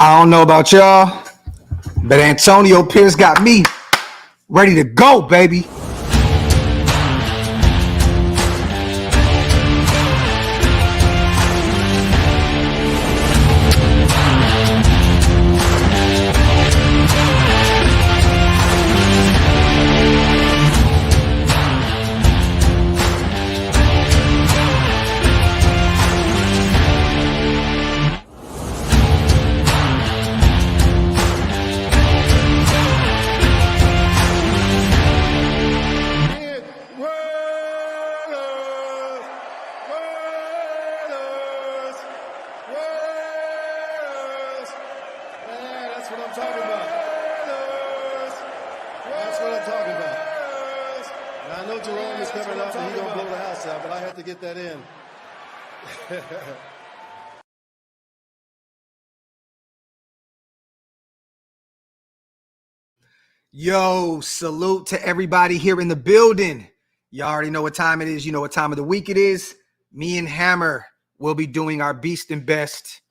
I don't know about y'all, but Antonio Pierce got me ready to go, baby. Yo, salute to everybody here in the building. You already know what time it is. You know what time of the week it is. Me and Hammer will be doing our Beast and Best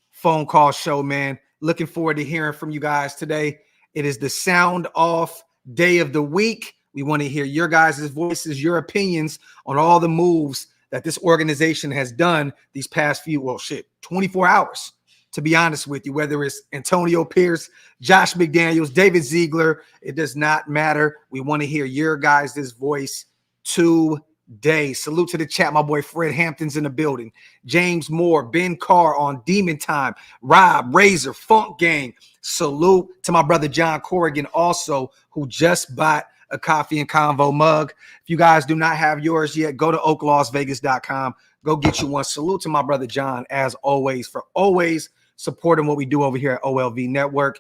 phone call show, man. Looking forward to hearing from you guys today. It is the sound off day of the week. We want to hear your guys' voices, your opinions on all the moves that this organization has done these past 24 hours. To be honest with you, whether it's Antonio Pierce, Josh McDaniels, David Ziegler, it does not matter. We want to hear your guys' voice today. Salute to the chat. My boy Fred Hampton's in the building. James Moore, Ben Carr on Demon Time, Rob, Razor, Funk Gang. Salute to my brother John Corrigan also, who just bought a coffee and convo mug. If you guys do not have yours yet, go to OakLosVegas.com. Go get you one. Salute to my brother John, as always, for always supporting what we do over here at OLV Network.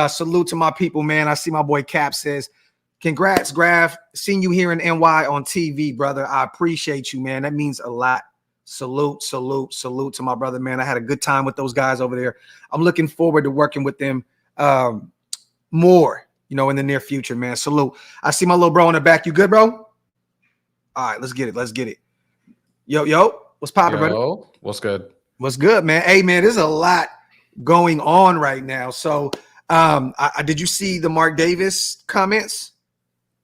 Salute to my people, man. I see my boy Cap says, congrats, Graphk. Seen you here in NY on TV, brother. I appreciate you, man. That means a lot. Salute to my brother, man. I had a good time with those guys over there. I'm looking forward to working with them more, in the near future, man. Salute. I see my little bro in the back. You good, bro? All right, let's get it. Yo, what's poppin', brother? What's good? What's good, man? Hey, man, there's a lot going on right now. So, did you see the Mark Davis comments?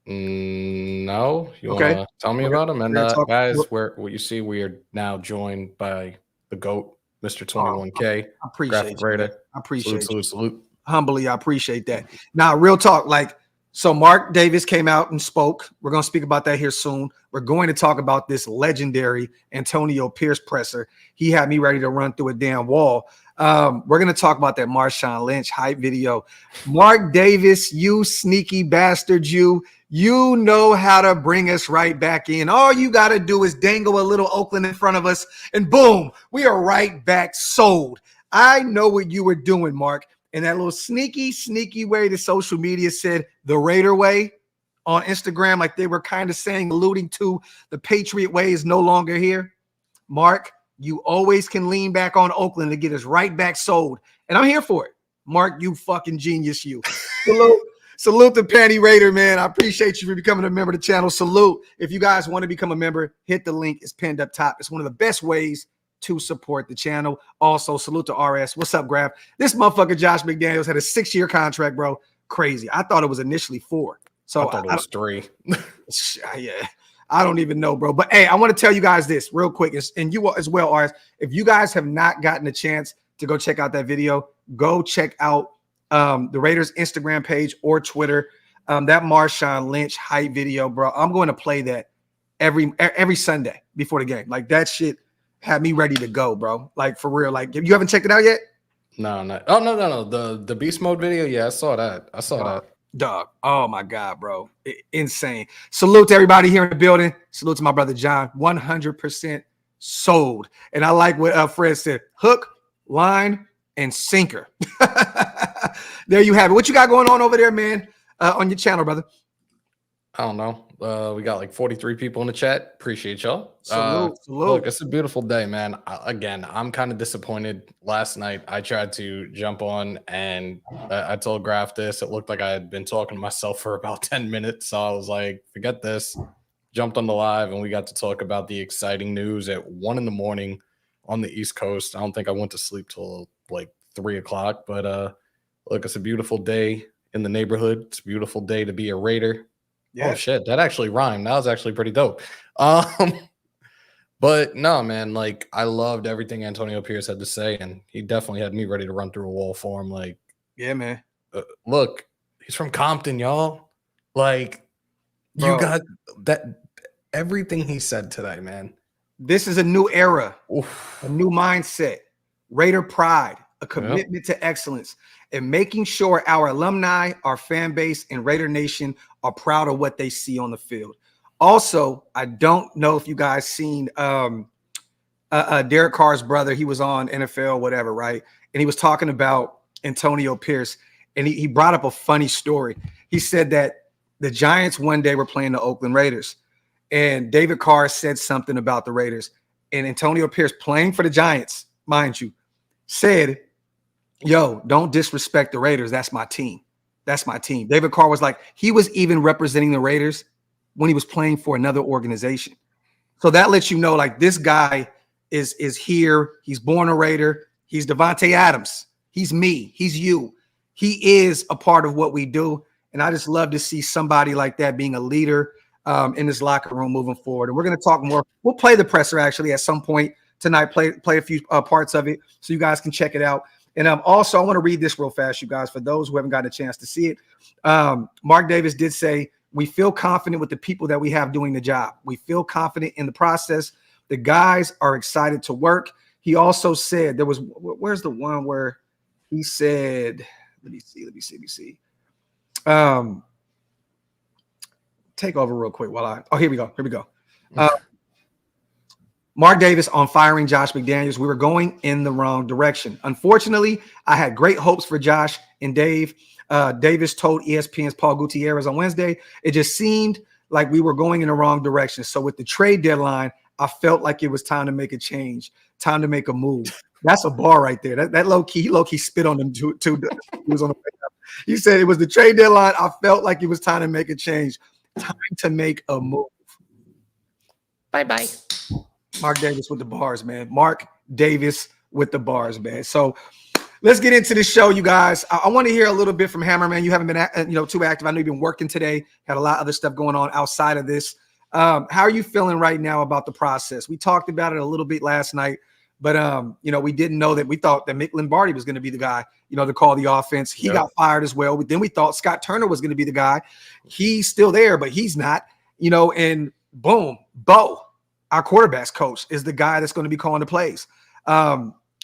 No. You want to tell me about them? And guys, what you see, we are now joined by the GOAT, Mr. 21K. I appreciate you. I appreciate Salute. Humbly, I appreciate that. Now, real talk, so Mark Davis came out and spoke. We're going to speak about that here soon. We're going to talk about this legendary Antonio Pierce presser. He had me ready to run through a damn wall. We're going to talk about that Marshawn Lynch hype video. Mark Davis, you sneaky bastard, you know how to bring us right back in. All you got to do is dangle a little Oakland in front of us, and boom, we are right back sold. I know what you were doing, Mark. And that little sneaky way the social media said the Raider way on Instagram, like they were kind of alluding to the Patriot way is no longer here. Mark, you always can lean back on Oakland to get us right back sold. And I'm here for it. Mark, you fucking genius, you. Salute to Panty Raider, man. I appreciate you for becoming a member of the channel. Salute. If you guys want to become a member, hit the link. It's pinned up top. It's one of the best ways to support the channel. Also, salute to RS. What's up, Graphk? This motherfucker Josh McDaniels had a 6-year contract, bro. Crazy. I thought it was initially 4. So I thought it was 3. Yeah, I don't even know, bro. But hey, I want to tell you guys this real quick, and you as well, RS. If you guys have not gotten a chance to go check out that video, go check out the Raiders Instagram page or Twitter. That Marshawn Lynch hype video, bro. I'm going to play that every Sunday before the game. Like that shit had me ready to go, bro. Like for real. Like you haven't checked it out yet? No. Oh, no. The beast mode video. Yeah, I saw that. Dog. Oh my God, bro. Insane. Salute to everybody here in the building. Salute to my brother John. 100% sold. And I like what Fred said. Hook, line, and sinker. There you have it. What you got going on over there, man? On your channel, brother? I don't know. We got like 43 people in the chat. Appreciate y'all. Salute. Look, it's a beautiful day, man. I'm kind of disappointed. Last night, I tried to jump on and I told Graphk this. It looked like I had been talking to myself for about 10 minutes. So I was like, forget this. Jumped on the live and we got to talk about the exciting news at 1 a.m. on the East Coast. I don't think I went to sleep till like 3:00. But look, it's a beautiful day in the neighborhood. It's a beautiful day to be a Raider. Yeah. Oh shit, that actually rhymed. That was actually pretty dope. But no, man, like I loved everything Antonio Pierce had to say, and he definitely had me ready to run through a wall for him. Like, yeah, man. Look, he's from Compton, y'all. Like, Bro, you got that. Everything he said today, man. This is a new era, Oof. a new mindset, Raider pride, a commitment to excellence, and making sure our alumni, our fan base, and Raider Nation are proud of what they see on the field. Also, I don't know if you guys seen Derek Carr's brother. He was on NFL, whatever, right? And he was talking about Antonio Pierce, and he brought up a funny story. He said that the Giants one day were playing the Oakland Raiders, and David Carr said something about the Raiders, and Antonio Pierce, playing for the Giants, mind you, said, yo, don't disrespect the Raiders. That's my team. That's my team. David Carr was like, he was even representing the Raiders when he was playing for another organization. So that lets you know, like, this guy is here. He's born a Raider. He's Devontae Adams. He's me. He's you. He is a part of what we do. And I just love to see somebody like that being a leader in this locker room moving forward. And we're going to talk more. We'll play the presser actually at some point tonight, play a few parts of it so you guys can check it out. And also, I want to read this real fast, you guys, for those who haven't gotten a chance to see it. Mark Davis did say, we feel confident with the people that we have doing the job. We feel confident in the process. The guys are excited to work. He also said there was, where's the one where he said, let me see. Take over real quick while here we go. Mark Davis on firing Josh McDaniels. We were going in the wrong direction. Unfortunately, I had great hopes for Josh and Dave. Davis told ESPN's Paul Gutierrez on Wednesday, it just seemed like we were going in the wrong direction. So with the trade deadline, I felt like it was time to make a change, time to make a move. That's a bar right there. That low key spit on them too. He was on the He said it was the trade deadline. I felt like it was time to make a change, time to make a move. Bye-bye. Mark Davis with the bars, man. Mark Davis with the bars, man. So let's get into the show, you guys. I want to hear a little bit from Hammer, man. You haven't been, too active. I know you've been working today. Had a lot of other stuff going on outside of this. How are you feeling right now about the process? We talked about it a little bit last night, but we didn't know that. We thought that Mick Lombardi was going to be the guy, to call the offense. He got fired as well. But then we thought Scott Turner was going to be the guy. He's still there, but he's not. And boom, Bo, our quarterbacks coach, is the guy that's going to be calling the plays.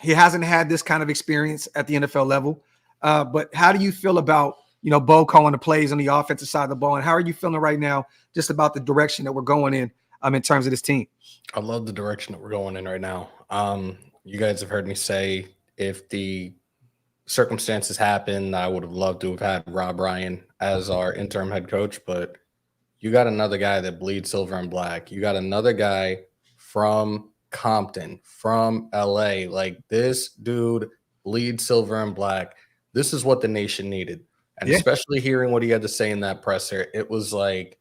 He hasn't had this kind of experience at the NFL level. But how do you feel about, Bo calling the plays on the offensive side of the ball? And how are you feeling right now just about the direction that we're going in terms of this team? I love the direction that we're going in right now. You guys have heard me say if the circumstances happen, I would have loved to have had Rob Ryan as our interim head coach, but you got another guy that bleeds silver and black. You got another guy from Compton, from LA. Like, this dude bleeds silver and black. This is what the nation needed. And especially hearing what he had to say in that presser, it was like,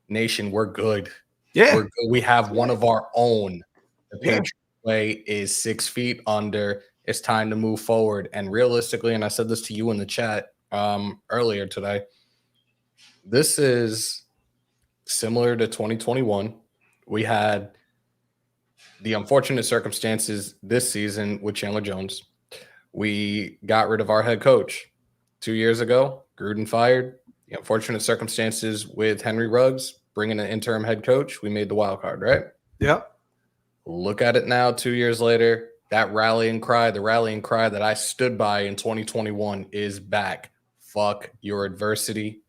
nation, we're good. Yeah. We're good. We have one of our own. The Patriot way is 6 feet under. It's time to move forward. And realistically, and I said this to you in the chat earlier today, this is similar to 2021. We had the unfortunate circumstances this season with Chandler Jones. We got rid of our head coach 2 years ago. Gruden fired. The unfortunate circumstances with Henry Ruggs bringing an interim head coach. We made the wild card, right? Yep. Look at it now, 2 years later. That rallying cry, the rallying cry that I stood by in 2021 is back. Fuck your adversity.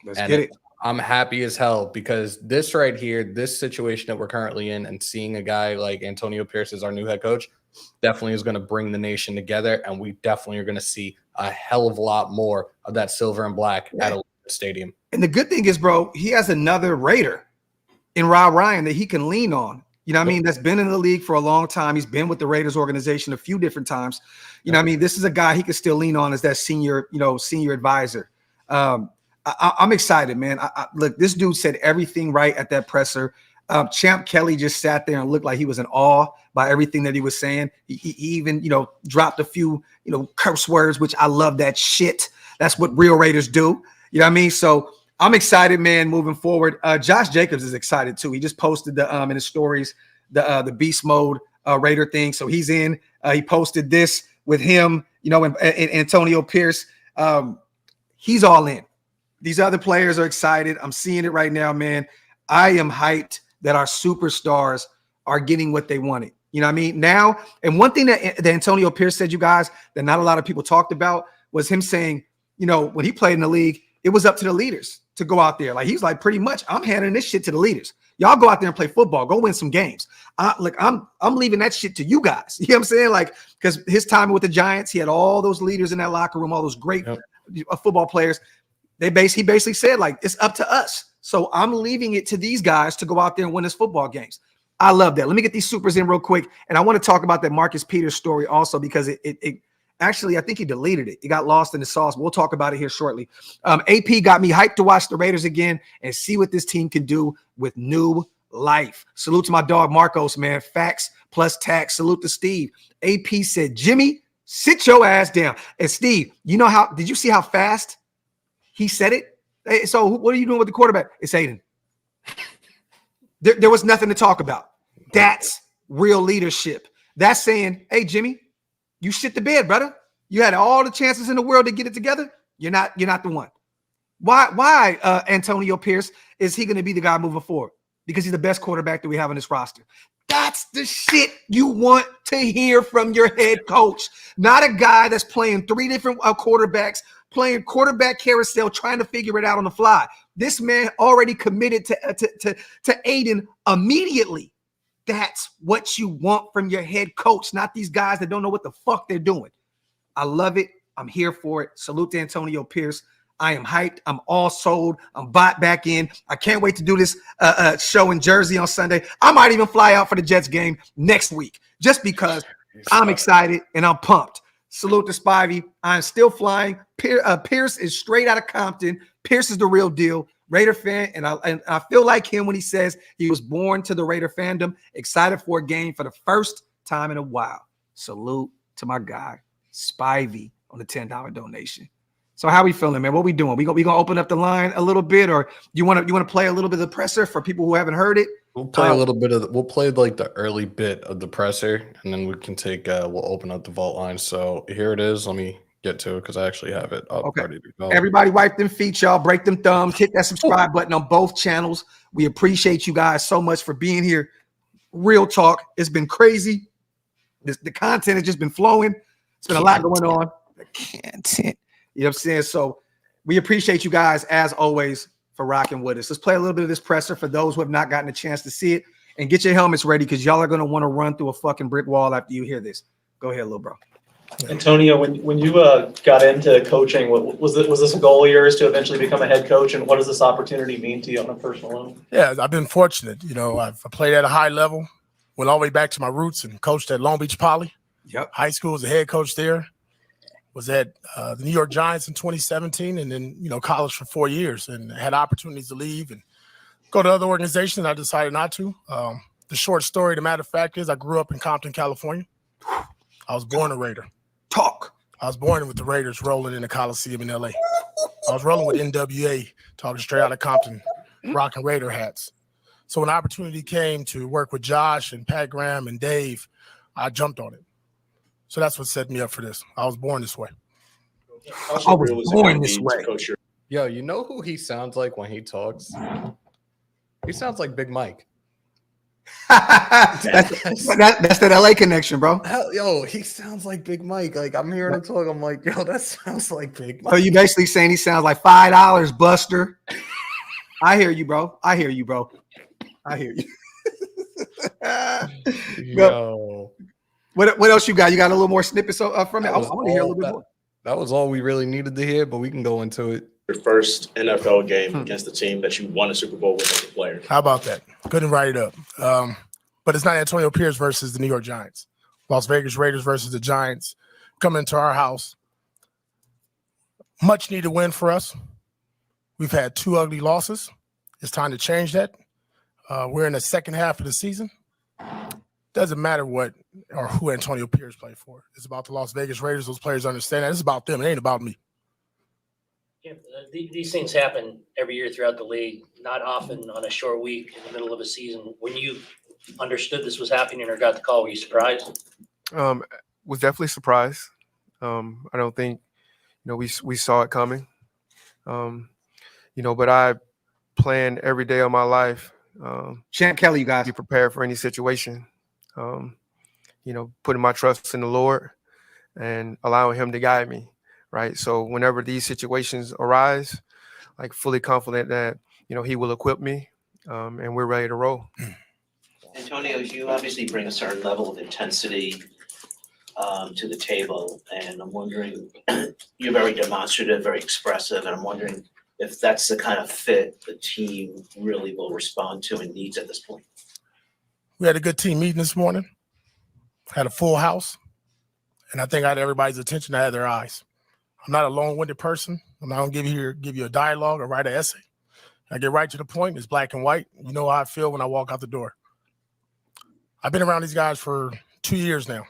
Let's get it. I'm happy as hell because this right here, this situation that we're currently in, and seeing a guy like Antonio Pierce as our new head coach definitely is going to bring the nation together, and we definitely are going to see a hell of a lot more of that silver and black at a stadium. And the good thing is, bro, he has another Raider in Rob Ryan that he can lean on. You know what I mean? That's been in the league for a long time. He's been with the Raiders organization a few different times. You know what I mean? This is a guy he can still lean on as that senior advisor. I'm excited, man. Look, this dude said everything right at that presser. Champ Kelly just sat there and looked like he was in awe by everything that he was saying. He even, dropped a few, curse words, which I love that shit. That's what real Raiders do. You know what I mean? So I'm excited, man, moving forward. Josh Jacobs is excited too. He just posted in his stories the beast mode Raider thing. So he's in. He posted this with him, and Antonio Pierce. He's all in. These other players are excited. I'm seeing it right now, man. I am hyped that our superstars are getting what they wanted. You know what I mean? Now, and one thing that Antonio Pierce said, you guys, that not a lot of people talked about was him saying, when he played in the league, it was up to the leaders to go out there. Like, he's like, pretty much, I'm handing this shit to the leaders. Y'all go out there and play football. Go win some games. I'm leaving that shit to you guys. You know what I'm saying? Like, because his time with the Giants, he had all those leaders in that locker room, all those great football players. He basically said, like, it's up to us. So I'm leaving it to these guys to go out there and win his football games. I love that. Let me get these supers in real quick. And I want to talk about that Marcus Peters story also, because it actually, I think he deleted it. It got lost in the sauce. We'll talk about it here shortly. AP got me hyped to watch the Raiders again and see what this team can do with new life. Salute to my dog, Marcos, man. Facts plus tax. Salute to Steve. AP said, Jimmy, sit your ass down. And Steve, did you see how fast he said it? Hey, so what are you doing with the quarterback? It's Aiden. There was nothing to talk about. That's real leadership. That's saying, hey, Jimmy, you shit the bed, brother. You had all the chances in the world to get it together. You're not the one. Why Antonio Pierce is he going to be the guy moving forward? Because he's the best quarterback that we have on this roster. That's the shit you want to hear from your head coach. Not a guy that's playing three different quarterbacks, playing quarterback carousel, trying to figure it out on the fly. This man already committed to Aiden immediately. That's what you want from your head coach, not these guys that don't know what the fuck they're doing. I love it. I'm here for it. Salute to Antonio Pierce. I am hyped. I'm all sold. I'm bought back in. I can't wait to do this show in Jersey on Sunday. I might even fly out for the Jets game next week just because I'm excited and I'm pumped. Salute to Spivey. I'm still flying. Pierce is straight out of Compton. Pierce is the real deal. Raider fan, and I feel like him when he says he was born to the Raider fandom, excited for a game for the first time in a while. Salute to my guy, Spivey, on the $10 donation. So how we feeling, man? What we doing? We gonna open up the line a little bit, or you want to play a little bit of the presser for people who haven't heard it? We'll play a little bit of we'll play like the early bit of the presser, and then we can take we'll open up the vault line. So here it is. Let me get to it because I actually have it up ready to go. Everybody wipe them feet, y'all. Break them thumbs. Hit that subscribe button on both channels. We appreciate you guys so much for being here. Real talk. It's been crazy. The content has just been flowing. It's been a lot going on. The content. You know what I'm saying? So we appreciate you guys, as always, for rocking with us. Let's play a little bit of this presser for those who have not gotten a chance to see it. And get your helmets ready because y'all are going to want to run through a fucking brick wall after you hear this. Go ahead, little bro. Antonio, when you got into coaching, was this a goal of yours to eventually become a head coach? And what does this opportunity mean to you on a personal level? Yeah, I've been fortunate. I played at a high level, went all the way back to my roots and coached at Long Beach Poly. Yep. High school as a head coach there. Was at the New York Giants in 2017, and then college for 4 years, and had opportunities to leave and go to other organizations. I decided not to. The short story, the matter of fact, is I grew up in Compton, California. I was born a Raider. I was born with the Raiders rolling in the Coliseum in LA. I was rolling with NWA, talking straight out of Compton, rocking Raider hats. So when the opportunity came to work with Josh and Pat Graham and Dave, I jumped on it. So that's what set me up for this. I was born this way. I was born this way. Yo, you know who he sounds like when he talks? He sounds like Big Mike. that's that LA connection, bro. Yo, he sounds like Big Mike. Like, I'm hearing him talk. I'm like, yo, that sounds like Big Mike. So you basically saying he sounds like $5, Buster. I hear you, bro. I hear you. Yo. What else you got? You got a little more snippets from it? I want to hear a little bit more. That was all we really needed to hear, but we can go into it. Your first NFL game against the team that you won a Super Bowl with as a player. How about that? Couldn't write it up. But it's not Antonio Pierce versus the New York Giants. Las Vegas Raiders versus the Giants coming into our house. Much needed win for us. We've had 2 ugly losses. It's time to change that. We're in the second half of the season. doesn't matter what or who Antonio Pierce played for. It's about the Las Vegas Raiders. Those players understand that. It's about them. It ain't about me. Yeah, these things happen every year throughout the league, not often on a short week in the middle of a season. When you understood this was happening or got the call, were you surprised? Was definitely surprised. I don't think, we saw it coming. But I plan every day of my life. Champ Kelly, you guys. Be prepared for any situation. Putting my trust in the Lord and allowing Him to guide me. Right. So whenever these situations arise, like fully confident that, He will equip me and we're ready to roll. Antonio, you obviously bring a certain level of intensity to the table. And I'm wondering, you're very demonstrative, very expressive. And I'm wondering if that's the kind of fit the team really will respond to and needs at this point. We had a good team meeting this morning, had a full house. And I think I had everybody's attention. I had their eyes. I'm not a long-winded person. I'm not going to give you a dialogue or write an essay. I get right to the point. It's black and white. You know how I feel when I walk out the door. I've been around these guys for 2 years now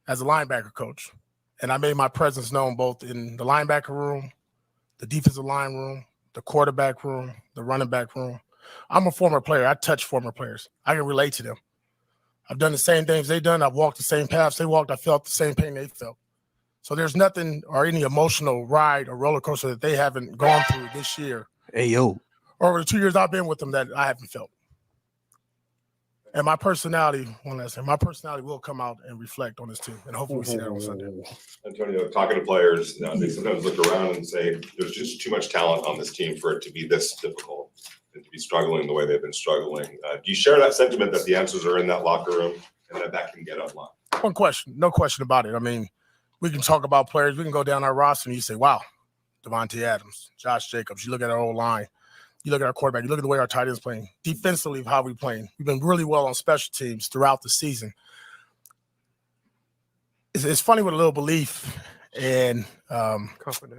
as a linebacker coach, and I made my presence known both in the linebacker room, the defensive line room, the quarterback room, the running back room. I'm a former player. I touch former players. I can relate to them. I've done the same things they've done. I've walked the same paths they walked. I felt the same pain they felt. So there's nothing or any emotional ride or roller coaster that they haven't gone through this year. Hey, yo. Or over the 2 years I've been with them that I haven't felt. And my personality, one last thing, my personality will come out and reflect on this team. And hopefully we see that on Sunday. Antonio, talking to players, they sometimes look around and say, there's just too much talent on this team for it to be this difficult and to be struggling the way they've been struggling. Do you share that sentiment that the answers are in that locker room and that can get unlocked? One question, no question about it. I mean, we can talk about players. We can go down our roster and you say, wow, Devontae Adams, Josh Jacobs. You look at our old line. You look at our quarterback. You look at the way our tight ends playing. Defensively, how we playing. We've been really well on special teams throughout the season. It's funny what a little belief and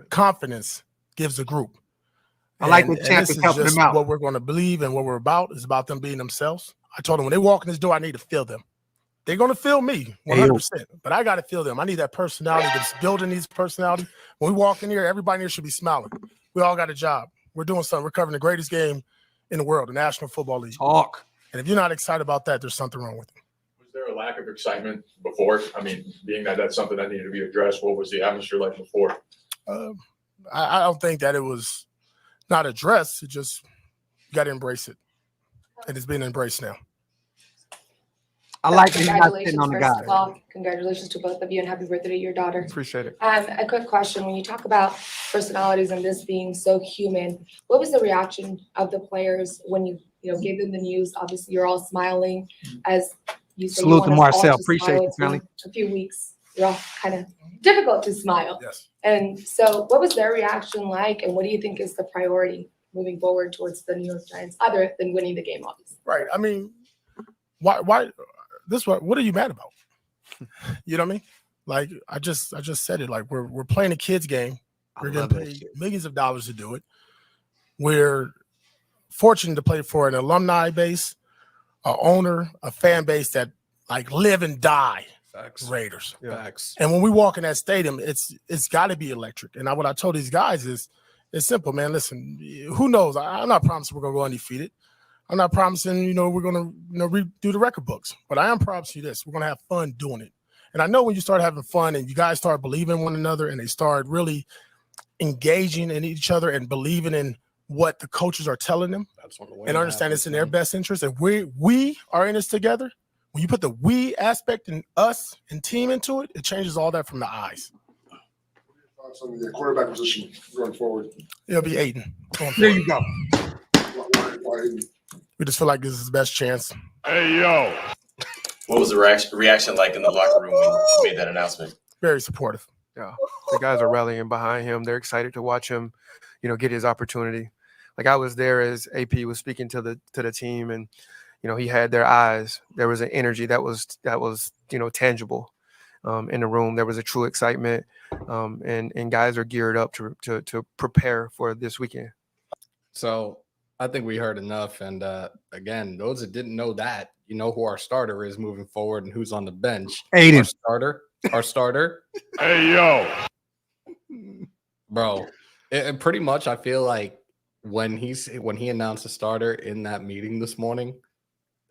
confidence gives a group. I like what Champ is helping them out. What we're going to believe and what we're about is about them being themselves. I told them when they walk in this door, I need to feel them. They're going to feel me 100%, but I got to feel them. I need that personality that's building these personality. When we walk in here, everybody here should be smiling. We all got a job. We're doing something. We're covering the greatest game in the world, the National Football League. Talk. And if you're not excited about that, there's something wrong with you. Was there a lack of excitement before? I mean, being that that's something that needed to be addressed, what was the atmosphere like before? I don't think that it was not addressed. It just, you got to embrace it. And it's being embraced now. I like that he's not sitting on the First of guy. all, congratulations to both of you and happy birthday to your daughter. Appreciate it. A quick question. When you talk about personalities and this being so human, what was the reaction of the players when you gave them the news? Obviously, you're all smiling as you say. Salute to you want us all Marcel. to Appreciate smile. you, It's been Kelly. a few weeks. You're all kind of difficult to smile. Yes. And so what was their reaction like? And what do you think is the priority moving forward towards the New York Giants, other than winning the game, obviously? Right. I mean, why what are you mad about? You know what I mean? Like I just said it. Like we're playing a kids game. We're getting paid millions of dollars to do it. We're fortunate to play for an alumni base, a owner, a fan base that like live and die Raiders. Facts. And when we walk in that stadium, it's got to be electric. And what I told these guys is, it's simple, man. Listen, who knows? I'm not promising we're gonna go undefeated. I'm not promising, we're going to, redo the record books, but I am promising you this. We're going to have fun doing it. And I know when you start having fun and you guys start believing in one another and they start really engaging in each other and believing in what the coaches are telling them and understand it's in their best interest. And we are in this together. When you put the we aspect in us and team into it, it changes all that from the eyes. On the quarterback position going forward. It'll be Aiden. There you go. Why We just feel like this is the best chance. Hey, yo. What was the reaction like in the locker room when you made that announcement? Very supportive. Yeah, the guys are rallying behind him. They're excited to watch him, get his opportunity. Like I was there as AP was speaking to the team, and he had their eyes. There was an energy that was tangible in the room. There was a true excitement, and guys are geared up to prepare for this weekend. So I think we heard enough. And again, those that didn't know that, you know who our starter is moving forward and who's on the bench. Aiden. Our starter. Hey, yo. Bro, it pretty much, I feel like when he announced the starter in that meeting this morning,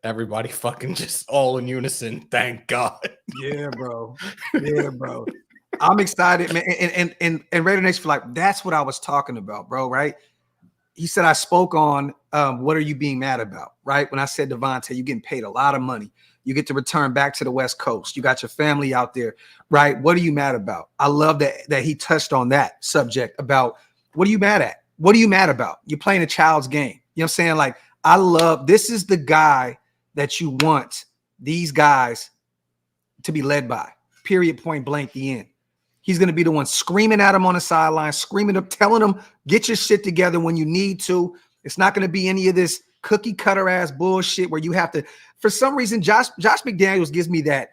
everybody fucking just all in unison. Thank God. Yeah, bro. Yeah, bro. I'm excited, man. And Raider Nation, like, that's what I was talking about, bro, right? He said, I spoke on what are you being mad about, right? When I said, Devontae, you're getting paid a lot of money. You get to return back to the West Coast. You got your family out there, right? What are you mad about? I love that he touched on that subject about what are you mad at? What are you mad about? You're playing a child's game. You know what I'm saying? Like, I love, this is the guy that you want these guys to be led by, period, point blank, the end. He's going to be the one screaming at him on the sideline, screaming up, telling him, get your shit together when you need to. It's not going to be any of this cookie cutter ass bullshit where you have to, for some reason, Josh McDaniels gives me that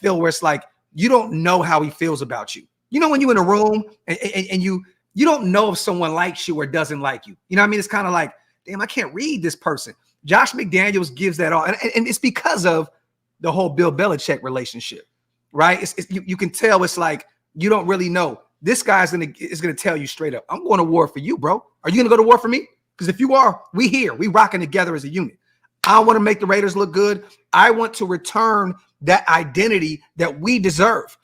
feel where it's like, you don't know how he feels about you. You know, when you're in a room and you don't know if someone likes you or doesn't like you. You know what I mean? It's kind of like, damn, I can't read this person. Josh McDaniels gives that all. And it's because of the whole Bill Belichick relationship, right? You can tell it's like, you don't really know. This guy's is gonna tell you straight up, I'm going to war for you, bro. Are you gonna go to war for me? Because if you are, we rocking together as a unit. I want to make the Raiders look good. I want to return that identity that we deserve.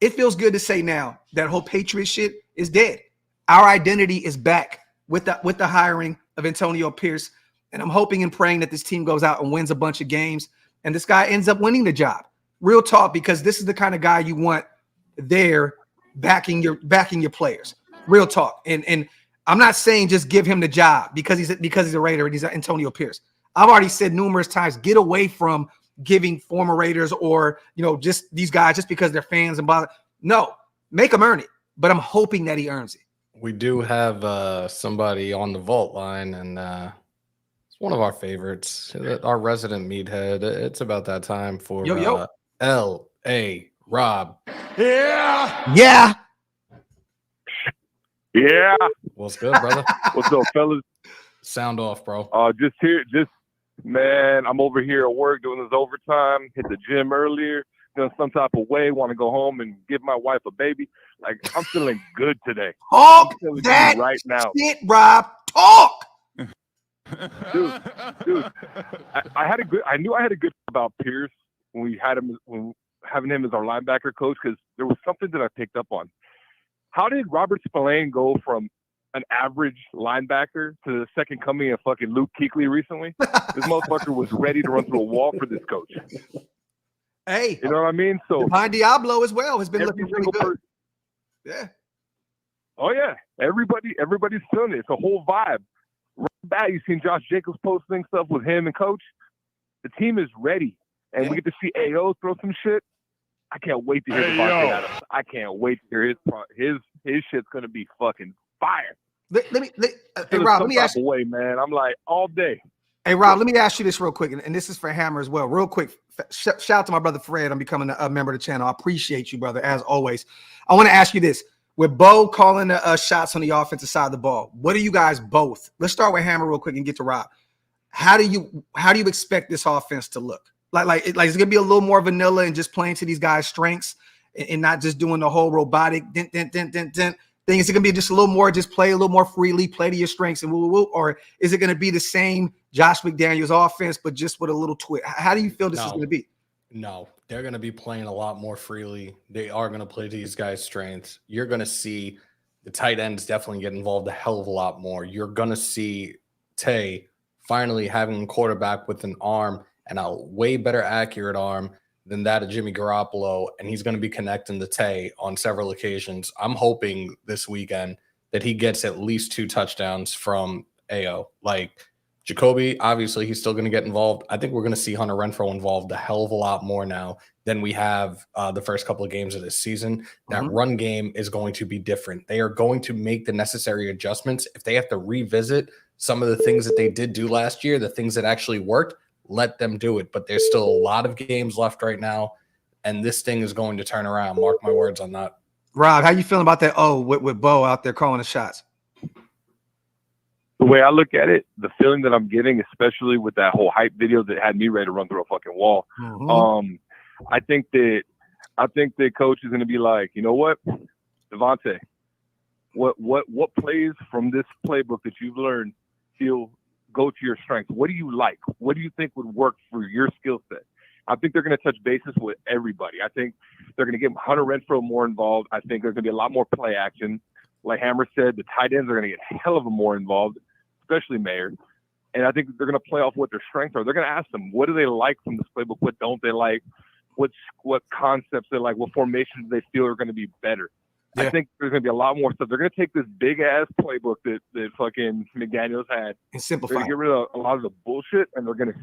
It feels good to say now that whole Patriot shit is dead. Our identity is back with the hiring of Antonio Pierce. And I'm hoping and praying that this team goes out and wins a bunch of games and this guy ends up winning the job. Real talk, because this is the kind of guy you want there backing your players. Real talk. And I'm not saying just give him the job because he's a Raider and he's Antonio Pierce. I've already said numerous times, get away from giving former Raiders or, you know, just these guys just because they're fans and bother. No, make them earn it. But I'm hoping that he earns it. We do have somebody on the vault line, and it's one of our favorites, our resident meathead. It's about that time for L.A. Rob. Yeah. What's good, brother? What's up, fellas? Sound off, bro. Man, I'm over here at work doing this overtime. Hit the gym earlier, doing some type of way. Want to go home and give my wife a baby. Like, I'm feeling good today. Talk I'm feeling that good right now. shit, Rob. Talk. Dude, I knew I had a good about Pierce when we had him, having him as our linebacker coach, because there was something that I picked up on. How did Robert Spillane go from an average linebacker to the second coming of fucking Luke Kuechly recently? This motherfucker was ready to run through a wall for this coach. Hey, you know what I mean? So behind Diablo as well has been looking really good. Yeah. Oh yeah, everybody's feeling it. It's a whole vibe. Right back, you seen Josh Jacobs posting stuff with him and coach. The team is ready, and we get to see AO throw some shit. I can't wait to hear Devontae Adams. I can't wait to hear his shit's gonna be fucking fire. Hey Rob, let me ask you. Way, man. I'm like all day. Hey Rob, let me ask you this real quick, and this is for Hammer as well. Real quick, shout out to my brother Fred. I'm becoming a member of the channel. I appreciate you, brother, as always. I want to ask you this: with Bo calling the shots on the offensive side of the ball, what do you guys both? Let's start with Hammer real quick and get to Rob. How do you expect this offense to look? Like it's gonna be a little more vanilla and just playing to these guys' strengths and not just doing the whole robotic thing. Is it gonna be just a little more, just play a little more freely, play to your strengths and or is it gonna be the same Josh McDaniels offense but just with a little twist? How do you feel this is gonna be? No, they're gonna be playing a lot more freely. They are gonna play to these guys' strengths. You're gonna see the tight ends definitely get involved a hell of a lot more. You're gonna see Tay finally having a quarterback with an arm and a way better accurate arm than that of Jimmy Garoppolo, and he's going to be connecting the Tay on several occasions. I'm hoping this weekend that he gets at least 2 touchdowns from AO. Like Jacoby, obviously he's still going to get involved. I think we're going to see Hunter Renfrow involved a hell of a lot more now than we have the first couple of games of this season. That run game is going to be different. They are going to make the necessary adjustments. If they have to revisit some of the things that they did do last year, the things that actually worked, let them do it. But there's still a lot of games left right now, and this thing is going to turn around. Mark my words on that. Rob, how you feeling about that? With Bo out there calling the shots? the way I look at it, the feeling that I'm getting, especially with that whole hype video that had me ready to run through a fucking wall, I think that coach is going to be like, you know what, Devontae, what plays from this playbook that you've learned go to your strengths? What do you like? What do you think would work for your skill set? I think they're going to touch bases with everybody. I think they're going to get Hunter Renfrow more involved. I think there's going to be a lot more play action. Like Hammer said, the tight ends are going to get hell of a more involved, especially Mayer. And I think they're going to play off what their strengths are. They're going to ask them, what do they like from this playbook? What don't they like? What concepts they like? What formations they feel are going to be better? Yeah. I think there's going to be a lot more stuff. They're going to take this big-ass playbook that fucking McDaniels had and simplify. They're going to get rid of a lot of the bullshit, and they're going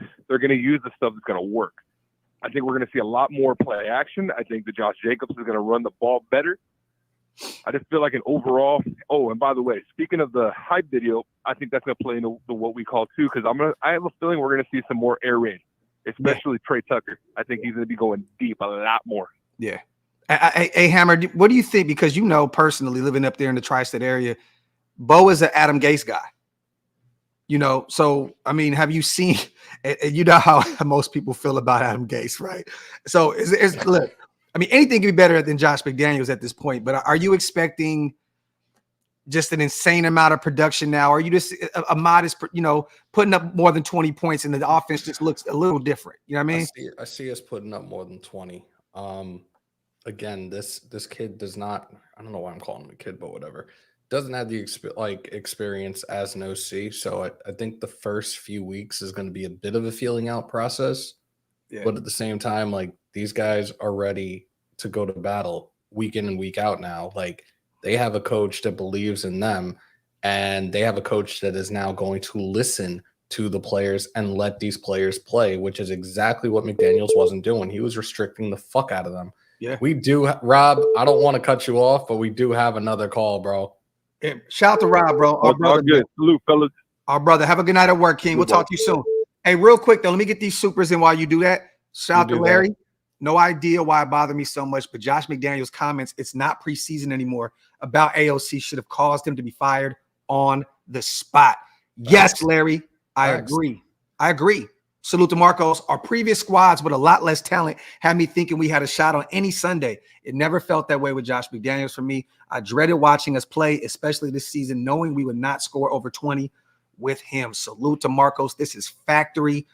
to use the stuff that's going to work. I think we're going to see a lot more play action. I think that Josh Jacobs is going to run the ball better. I just feel like an overall. Oh, and by the way, speaking of the hype video, I think that's going to play into what we call too, because I have a feeling we're going to see some more air raid, especially Trey Tucker. I think he's going to be going deep a lot more. Yeah. Hey, Hammer, what do you think? Because you know personally, living up there in the tri-state area, Bo is an Adam Gase guy. You know, so I mean, have you seen? You know how most people feel about Adam Gase, right? So look. I mean, anything can be better than Josh McDaniels at this point, but are you expecting just an insane amount of production now? Or are you just a modest, putting up more than 20 points and the offense just looks a little different? You know what I mean? I see us putting up more than 20. Again, this kid does not, I don't know why I'm calling him a kid, but whatever. Doesn't have the experience as an OC. So I think the first few weeks is going to be a bit of a feeling out process. Yeah. But at the same time, like, these guys are ready to go to battle week in and week out now. Like, they have a coach that believes in them, and they have a coach that is now going to listen to the players and let these players play, which is exactly what McDaniels wasn't doing. He was restricting the fuck out of them. Yeah. We do, Rob, I don't want to cut you off, but we do have another call, bro. Yeah, shout out to Rob, bro. Our brother. Good. Salute, fellas. Our brother. Have a good night at work, King. We'll talk to you soon. Hey, real quick, though, let me get these supers in while you do that. Shout out to Larry. No idea why it bothered me so much, but Josh McDaniels' comments, it's not preseason anymore, about AOC should have caused him to be fired on the spot. Yes, Larry, I agree. Salute to Marcos. Our previous squads with a lot less talent had me thinking we had a shot on any Sunday. It never felt that way with Josh McDaniels for me. I dreaded watching us play, especially this season, knowing we would not score over 20 with him. Salute to Marcos. This is factory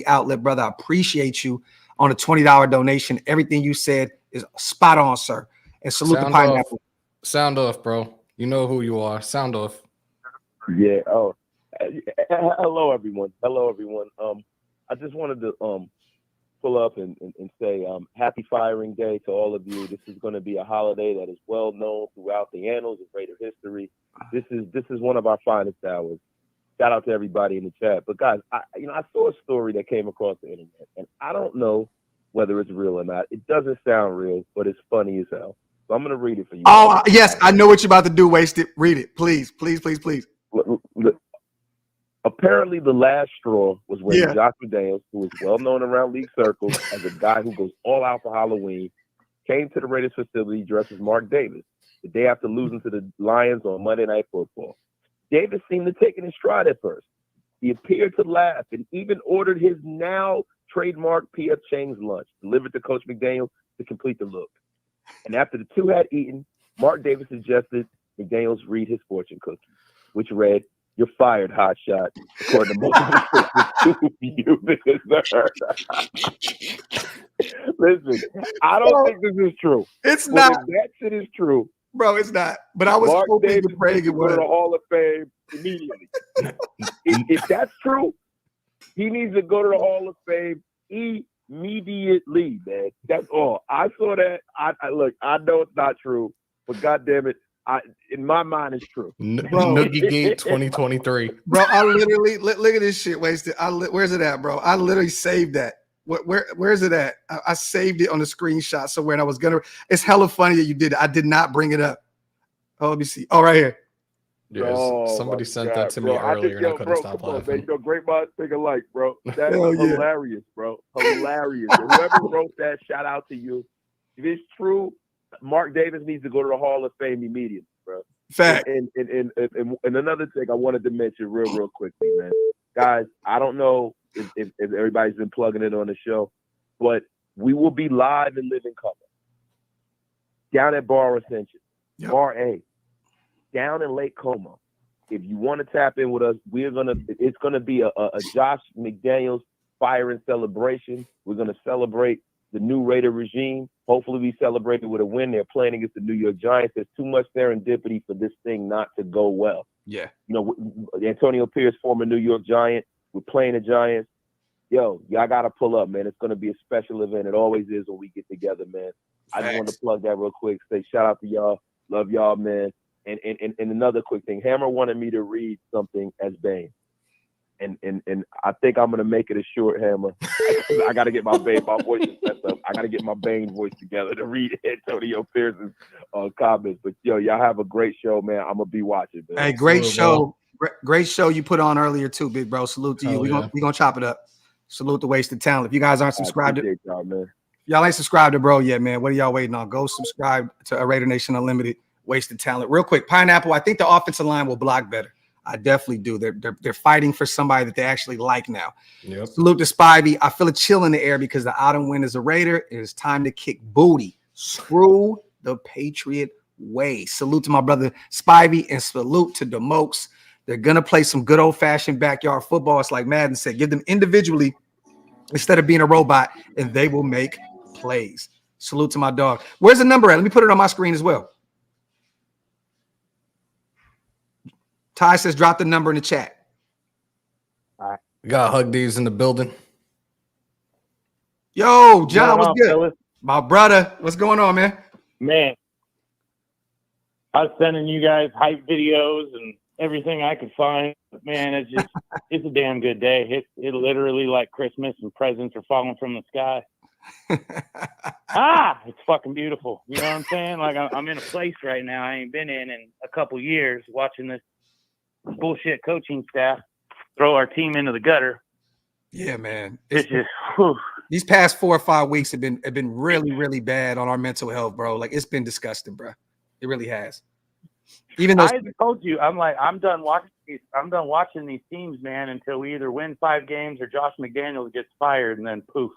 outlet, brother. I appreciate you on a $20 donation. Everything you said is spot on, sir. And salute to Pineapple. Sound off, bro. You know who you are. Sound off. Yeah. Oh, hello, everyone. I just wanted to pull up and say happy firing day to all of you. This is going to be a holiday that is well known throughout the annals of Raider history. This is one of our finest hours. Shout out to everybody in the chat. But guys, I saw a story that came across the internet, and I don't know whether it's real or not. It doesn't sound real, but it's funny as hell. So I'm going to read it for you. Oh, yes, I know what you're about to do, Wasted. Read it, please. Apparently, the last straw was when Josh McDaniels, who is well known around league circles as a guy who goes all out for Halloween, came to the Raiders facility dressed as Mark Davis the day after losing to the Lions on Monday Night Football. Davis seemed to take it in stride at first. He appeared to laugh and even ordered his now trademark P.F. Chang's lunch delivered to Coach McDaniels to complete the look. And after the two had eaten, Mark Davis suggested McDaniels read his fortune cookie, which read, "You're fired, hotshot," according to multiple you deserve. Listen, I don't think this is true. It's not. If that shit is true, bro, it's not. But I was hoping to pray it was. Go to the Hall of Fame immediately. if that's true, he needs to go to the Hall of Fame immediately, man. That's all. I saw that. Look, I know it's not true, but goddamn it, in my mind, it's true. Noogie Gate 2023. Bro, I literally look at this shit, Wasted. Where's it at, bro? I literally saved that. Where's it at? I saved it on the screenshot somewhere, and I was gonna. It's hella funny that you did it. I did not bring it up. Oh, let me see. Oh, right here. Yes, somebody sent that to me earlier, and I couldn't stop laughing. Great minds think alike, bro. That is hilarious, bro. Hilarious. Whoever wrote that, shout out to you. If it's true, Mark Davis needs to go to the Hall of Fame immediately, bro. Fact. And another thing I wanted to mention real quickly, man. Guys, I don't know if everybody's been plugging it on the show, but we will be live and live in color down at Bar Ascension, Bar A, down in Lake Como. If you want to tap in with us, it's gonna be a Josh McDaniels fire and celebration. We're gonna celebrate the new Raider regime. Hopefully we celebrate it with a win. They're playing against the New York Giants. There's too much serendipity for this thing not to go well. Yeah. You know, Antonio Pierce, former New York Giant. We're playing the Giants. Yo, y'all got to pull up, man. It's going to be a special event. It always is when we get together, man. I just wanted to plug that real quick. Say shout out to y'all. Love y'all, man. And another quick thing. Hammer wanted me to read something as Bane. And I think I'm gonna make it a short, Hammer. I gotta get my voice is messed up. I gotta get my Bane voice together to read Antonio Pierce's comments. But yo, y'all have a great show, man. I'm gonna be watching, man. Hey, great show. Great show you put on earlier too, big bro. Salute to you. We gonna chop it up. Salute the wasted talent. If you guys aren't subscribed to y'all, man. Y'all ain't subscribed to bro yet, man. What are y'all waiting on? Go subscribe to Raider Nation Unlimited. Wasted talent. Real quick, Pineapple. I think the offensive line will block better. I definitely do. They're fighting for somebody that they actually like now. Yep. Salute to Spivey. I feel a chill in the air because the autumn wind is a Raider. It is time to kick booty. Screw the Patriot way. Salute to my brother Spivey and salute to the Mokes. They're gonna play some good old-fashioned backyard football. It's like Madden said, give them individually instead of being a robot, and they will make plays. Salute to my dog. Where's the number at? Let me put it on my screen as well. Ty says drop the number in the chat. We got Hug D's in the building. Yo, John, what's good? Fellas? My brother, what's going on, man? Man, I was sending you guys hype videos and everything I could find. But man, it's just it's a damn good day. It literally like Christmas and presents are falling from the sky. It's fucking beautiful. You know what I'm saying? Like I'm in a place right now I ain't been in a couple years, watching this bullshit coaching staff throw our team into the gutter. Yeah, man. It's just these past 4 or 5 weeks have been really, really bad on our mental health, bro. Like it's been disgusting, bro. It really has. Even though I told you, I'm done watching these teams, man, until we either win 5 games or Josh McDaniels gets fired, and then poof.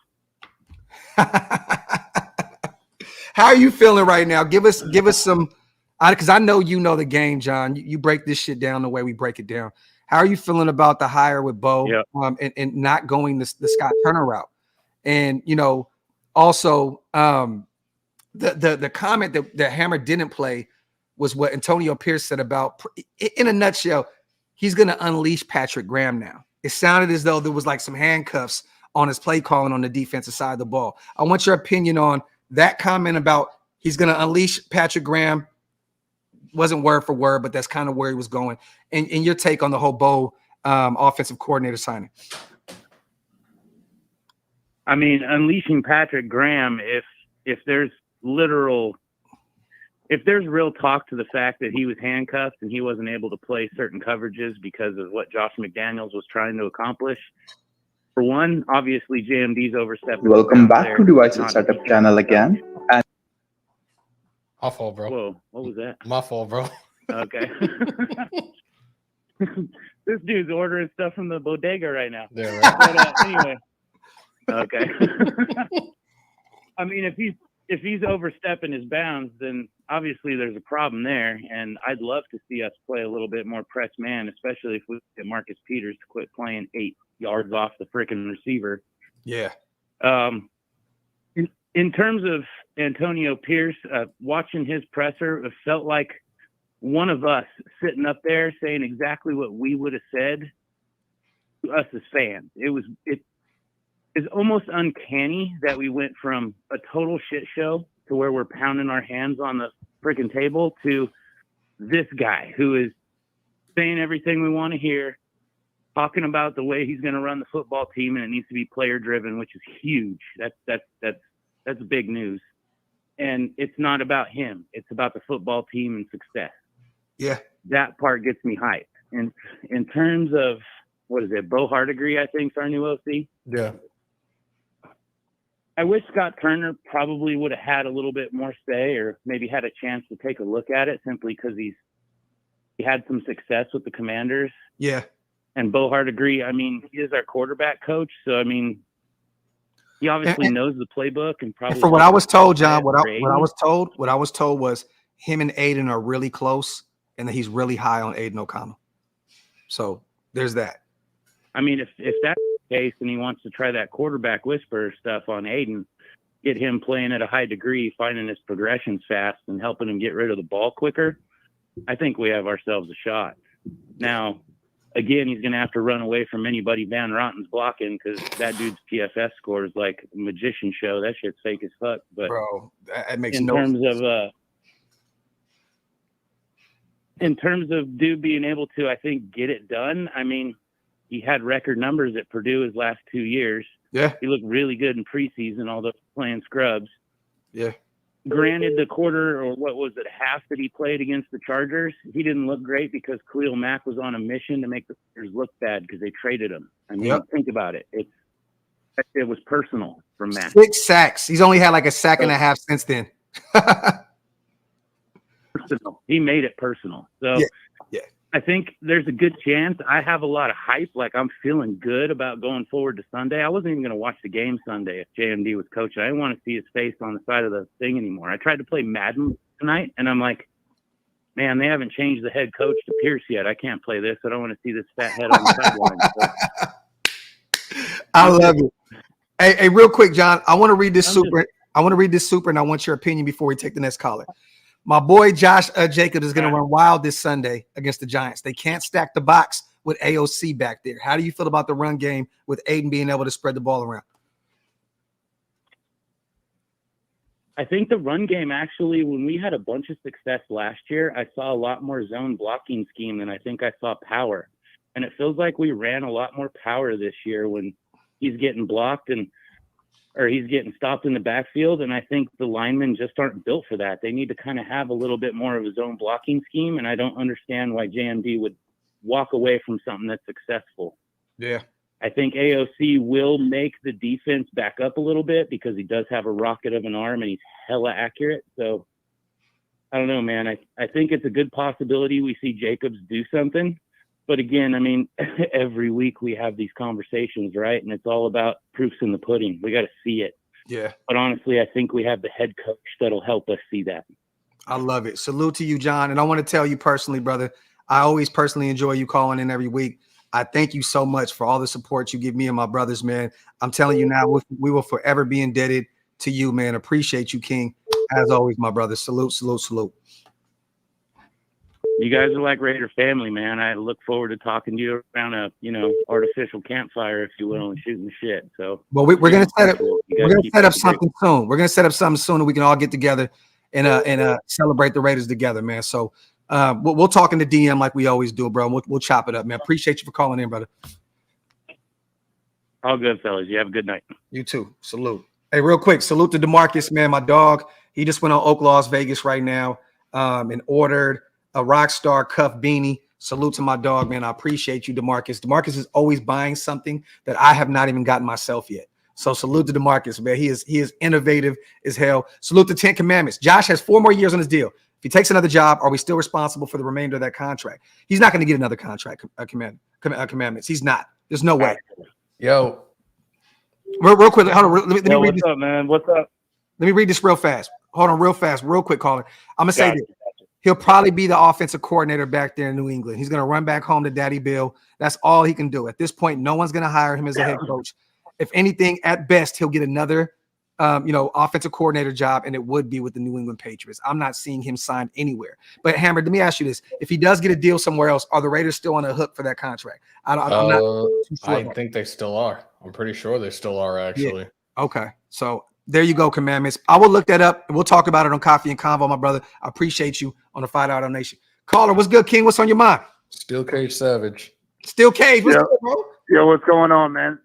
How are you feeling right now? Give us some, because I know you know the game, John. You break this shit down the way we break it down. How are you feeling about the hire with Bo and not going the Scott Turner route? And also the comment that Hammer didn't play was what Antonio Pierce said about, in a nutshell, he's going to unleash Patrick Graham now. It sounded as though there was like some handcuffs on his play calling on the defensive side of the ball. I want your opinion on that comment about he's going to unleash Patrick Graham. Wasn't word for word, but that's kind of where he was going. And your take on the whole Bo offensive coordinator signing. I mean, unleashing Patrick Graham, if there's real talk to the fact that he was handcuffed and he wasn't able to play certain coverages because of what Josh McDaniels was trying to accomplish. For one, obviously JMD's overstepping. Welcome back to Devices Setup channel again. And my fault, bro. Whoa, what was that? My fault, bro. Okay. This dude's ordering stuff from the bodega right now. Yeah, right. But, anyway. Okay. I mean, if he's overstepping his bounds, then obviously there's a problem there. And I'd love to see us play a little bit more press man, especially if we get Marcus Peters to quit playing 8 yards off the freaking receiver. Yeah. In terms of Antonio Pierce, watching his presser, it felt like one of us sitting up there saying exactly what we would have said to us as fans. It is almost uncanny that we went from a total shit show to where we're pounding our hands on the freaking table to this guy who is saying everything we want to hear, talking about the way he's going to run the football team, and it needs to be player driven, which is huge. That's big news. And it's not about him. It's about the football team and success. Yeah. That part gets me hyped. And in terms of, what is it, Bo Hardigree, I think, is our new OC. Yeah. I wish Scott Turner probably would have had a little bit more say, or maybe had a chance to take a look at it, simply because he's he had some success with the Commanders. Yeah. And Bohart agree. I mean, he is our quarterback coach, so I mean, he obviously knows the playbook and probably. And from what I was told, John, what I was was told was him and Aiden are really close, and that he's really high on Aiden O'Connell. So there's that. I mean, if that's the case, and he wants to try that quarterback whisperer stuff on Aiden, get him playing at a high degree, finding his progressions fast, and helping him get rid of the ball quicker, I think we have ourselves a shot. Now, again, he's going to have to run away from anybody Van Rotten's blocking, because that dude's PFS score is like a magician show. That shit's fake as fuck. But bro, that makes in no terms sense. of in terms of dude being able to, I think, get it done. I mean, he had record numbers at Purdue his last 2 years. Yeah, he looked really good in preseason, although playing scrubs. Yeah. Granted, the quarter, or what was it, half that he played against the Chargers, he didn't look great because Khalil Mack was on a mission to make the Raiders look bad because they traded him. I mean, think about it. It was personal from Mack. 6 sacks. He's only had like a sack and a half since then. Personal. He made it personal. So yeah. I think there's a good chance. I have a lot of hype. Like, I'm feeling good about going forward to Sunday. I wasn't even going to watch the game Sunday if JMD was coaching. I didn't want to see his face on the side of the thing anymore. I tried to play Madden tonight, and I'm like, man, they haven't changed the head coach to Pierce yet. I can't play this. I don't want to see this fat head on the sideline. So, I love it. Hey, real quick, John, I want to read this super, and I want your opinion before we take the next caller. My boy Josh Jacobs is going to run wild this Sunday against the Giants. They can't stack the box with AOC back there. How do you feel about the run game with Aiden being able to spread the ball around? I think the run game, actually, when we had a bunch of success last year, I saw a lot more zone blocking scheme than I think I saw power. And it feels like we ran a lot more power this year when he's getting blocked or he's getting stopped in the backfield. And I think the linemen just aren't built for that. They need to kind of have a little bit more of a zone blocking scheme. And I don't understand why JMD would walk away from something that's successful. Yeah. I think AOC will make the defense back up a little bit because he does have a rocket of an arm and he's hella accurate. So I don't know, man. I think it's a good possibility we see Jacobs do something. But again, I mean, every week we have these conversations, right? And it's all about proofs in the pudding. We got to see it. Yeah. But honestly, I think we have the head coach that'll help us see that. I love it. Salute to you, John. And I want to tell you personally, brother, I always personally enjoy you calling in every week. I thank you so much for all the support you give me and my brothers, man. I'm telling you now, we will forever be indebted to you, man. Appreciate you, King. As always, my brother. Salute, salute, salute. You guys are like Raider family, man. I look forward to talking to you around a, artificial campfire, if you will, and shooting the shit. So, well, we're gonna set up. We're gonna set up something soon. We're gonna set up something soon, and we can all get together and celebrate the Raiders together, man. So, we'll talk in the DM like we always do, bro. We'll chop it up, man. Appreciate you for calling in, brother. All good, fellas. You have a good night. You too. Salute. Hey, real quick, salute to DeMarcus, man. My dog. He just went on OakLosVegas right now, and ordered a Rockstar cuff beanie. Salute to my dog, man. I appreciate you, DeMarcus. DeMarcus is always buying something that I have not even gotten myself yet. So salute to DeMarcus, man. He is innovative as hell. Salute to 10 Commandments. Josh has 4 more years on his deal. If he takes another job, are we still responsible for the remainder of that contract? He's not going to get another contract, Commandments. He's not. There's no way. Yo. Real quick. Hold on. Let me read what's up, man? What's up? Let me read this real fast. Hold on real fast. Real quick, caller. I'm going to say this. He'll probably be the offensive coordinator back there in New England. He's going to run back home to Daddy Bill. That's all he can do. At this point, no one's going to hire him as a head coach. If anything, at best, he'll get another offensive coordinator job, and it would be with the New England Patriots. I'm not seeing him signed anywhere. But Hammer, let me ask you this: if he does get a deal somewhere else, are the Raiders still on the hook for that contract? I'm not too sure. I think they still are. I'm pretty sure they still are, actually. Yeah. Okay, so there you go, Commandments. I will look that up, and we'll talk about it on Coffee and Convo, my brother. I appreciate you on the $5 donation. Caller, what's good, King? What's on your mind? Steel Cage Savage. Steel Cage, what's good, bro? Yo, what's going on, man?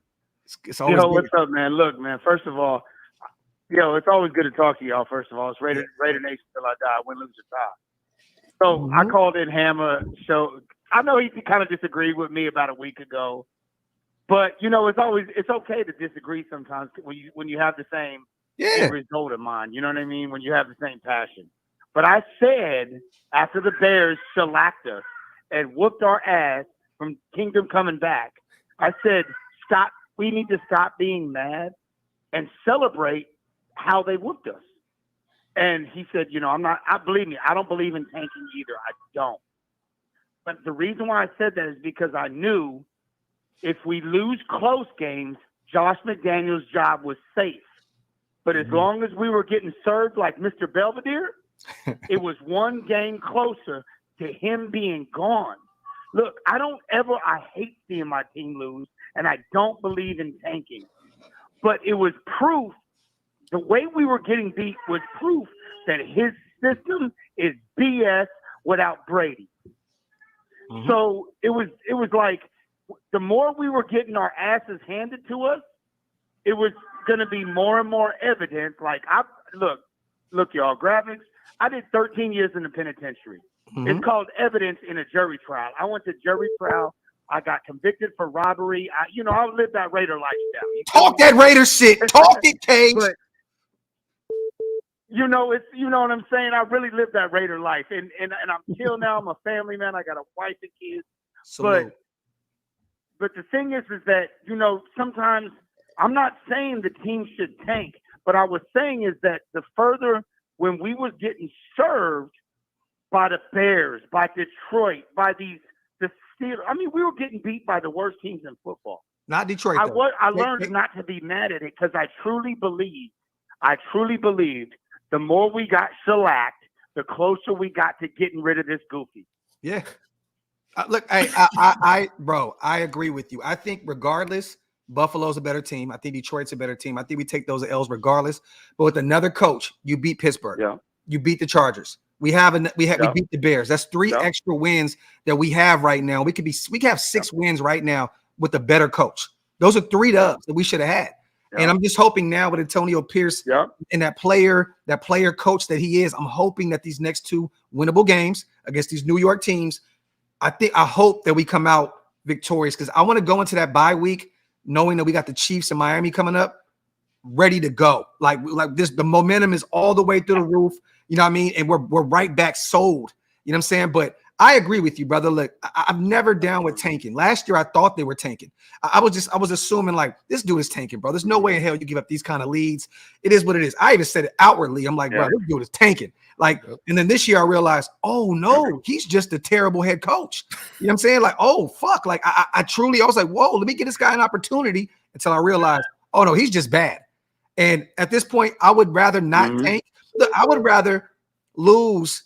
It's always what's up, man? Look, man, first of all, it's always good to talk to y'all, first of all. It's Raider Nation till I die, win, lose, or tie. So I called in Hammer. So I know he kind of disagreed with me about a week ago. But it's okay to disagree sometimes when you have the same result in mind. You know what I mean? When you have the same passion. But I said after the Bears shellacked us and whooped our ass from Kingdom coming back, I said, stop. We need to stop being mad and celebrate how they whooped us. And he said, you know, believe me, I don't believe in tanking either. I don't. But the reason why I said that is because I knew if we lose close games, Josh McDaniels' job was safe. But as long as we were getting served like Mr. Belvedere, it was one game closer to him being gone. Look, I hate seeing my team lose, and I don't believe in tanking. But it was proof, the way we were getting beat was proof that his system is BS without Brady. So it was like the more we were getting our asses handed to us, it was going to be more and more evident. Like, look, y'all, Graphk, I did 13 years in the penitentiary. It's called evidence in a jury trial. I went to jury trial. I got convicted for robbery. I lived that Raider lifestyle. Talk that Raider shit. Talk it, Cage. But, you know what I'm saying? I really lived that Raider life. And until now, I'm a family man. I got a wife and kids. Salute. But the thing is that, you know, sometimes I'm not saying the team should tank, but I was saying is that the further when we was getting served by the Bears, by Detroit, by the Steelers. I mean, we were getting beat by the worst teams in football. Not Detroit, though. I learned not to be mad at it because I truly believed the more we got shellacked, the closer we got to getting rid of this goofy. Yeah. Look, bro, I agree with you. I think regardless, Buffalo's a better team. I think Detroit's a better team. I think we take those L's regardless. But with another coach, you beat Pittsburgh. Yeah. You beat the Chargers. We beat the Bears. That's 3 extra wins that we have right now. We have 6 wins right now with a better coach. Those are 3 dubs that we should have had. Yeah. And I'm just hoping now with Antonio Pierce and that player coach that he is, I'm hoping that these next 2 winnable games against these New York teams, I hope that we come out victorious because I want to go into that bye week knowing that we got the Chiefs and Miami coming up ready to go. Like this, the momentum is all the way through the roof. You know what I mean? And we're right back sold. You know what I'm saying? But I agree with you, brother. Look, I'm never down with tanking. Last year, I thought they were tanking. I was assuming like this dude is tanking, bro. There's no way in hell you give up these kind of leads. It is what it is. I even said it outwardly. I'm like, bro, this dude is tanking. Like, and then this year I realized, oh no, he's just a terrible head coach. You know what I'm saying? Like, oh fuck. Like I was like, whoa, let me get this guy an opportunity until I realized, oh no, he's just bad. And at this point, I would rather not tank. Look, I would rather lose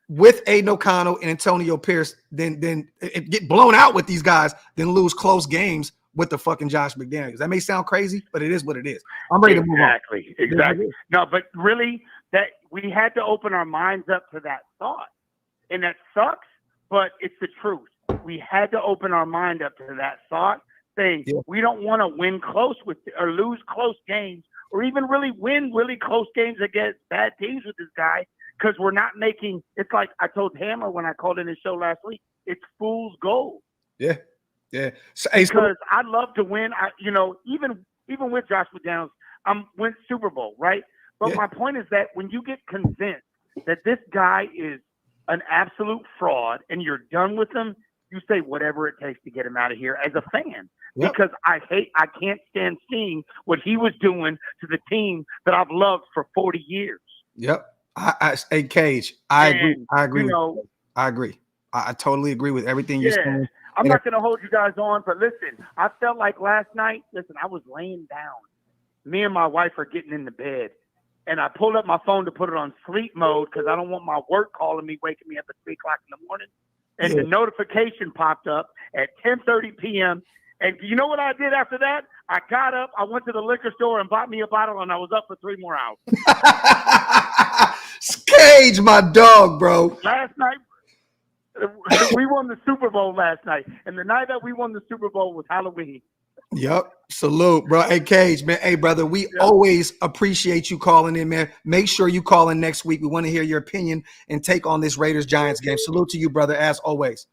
with Aiden O'Connell and Antonio Pierce than get blown out with these guys than lose close games with the fucking Josh McDaniels. That may sound crazy, but it is what it is. I'm ready to move on. Exactly. No, but really, that we had to open our minds up to that thought. And that sucks, but it's the truth. We had to open our mind up to that thought, saying we don't want to win close with or lose close games or even really win really close games against bad teams with this guy. Because we're not making – it's like I told Hammer when I called in his show last week, it's fool's gold. Yeah. So, because I'd love to win. Even with Josh McDaniels, win Super Bowl, right? But my point is that when you get convinced that this guy is an absolute fraud and you're done with him, you say whatever it takes to get him out of here as a fan. Yep. Because I can't stand seeing what he was doing to the team that I've loved for 40 years. Yep. Hey, Cage, I agree. I agree. I totally agree with everything you're saying. I'm not going to hold you guys on, but listen, I felt like last night, I was laying down. Me and my wife are getting in the bed, and I pulled up my phone to put it on sleep mode because I don't want my work calling me, waking me up at 3 o'clock in the morning. And the notification popped up at 10:30 p.m. And you know what I did after that? I got up, I went to the liquor store and bought me a bottle, and I was up for 3 more hours. Cage, my dog, bro. Last night, we won the Super Bowl last night. And the night that we won the Super Bowl was Halloween. Yep. Salute, bro. Hey, Cage, man. Hey, brother, we always appreciate you calling in, man. Make sure you call in next week. We want to hear your opinion and take on this Raiders-Giants game. Salute to you, brother, as always.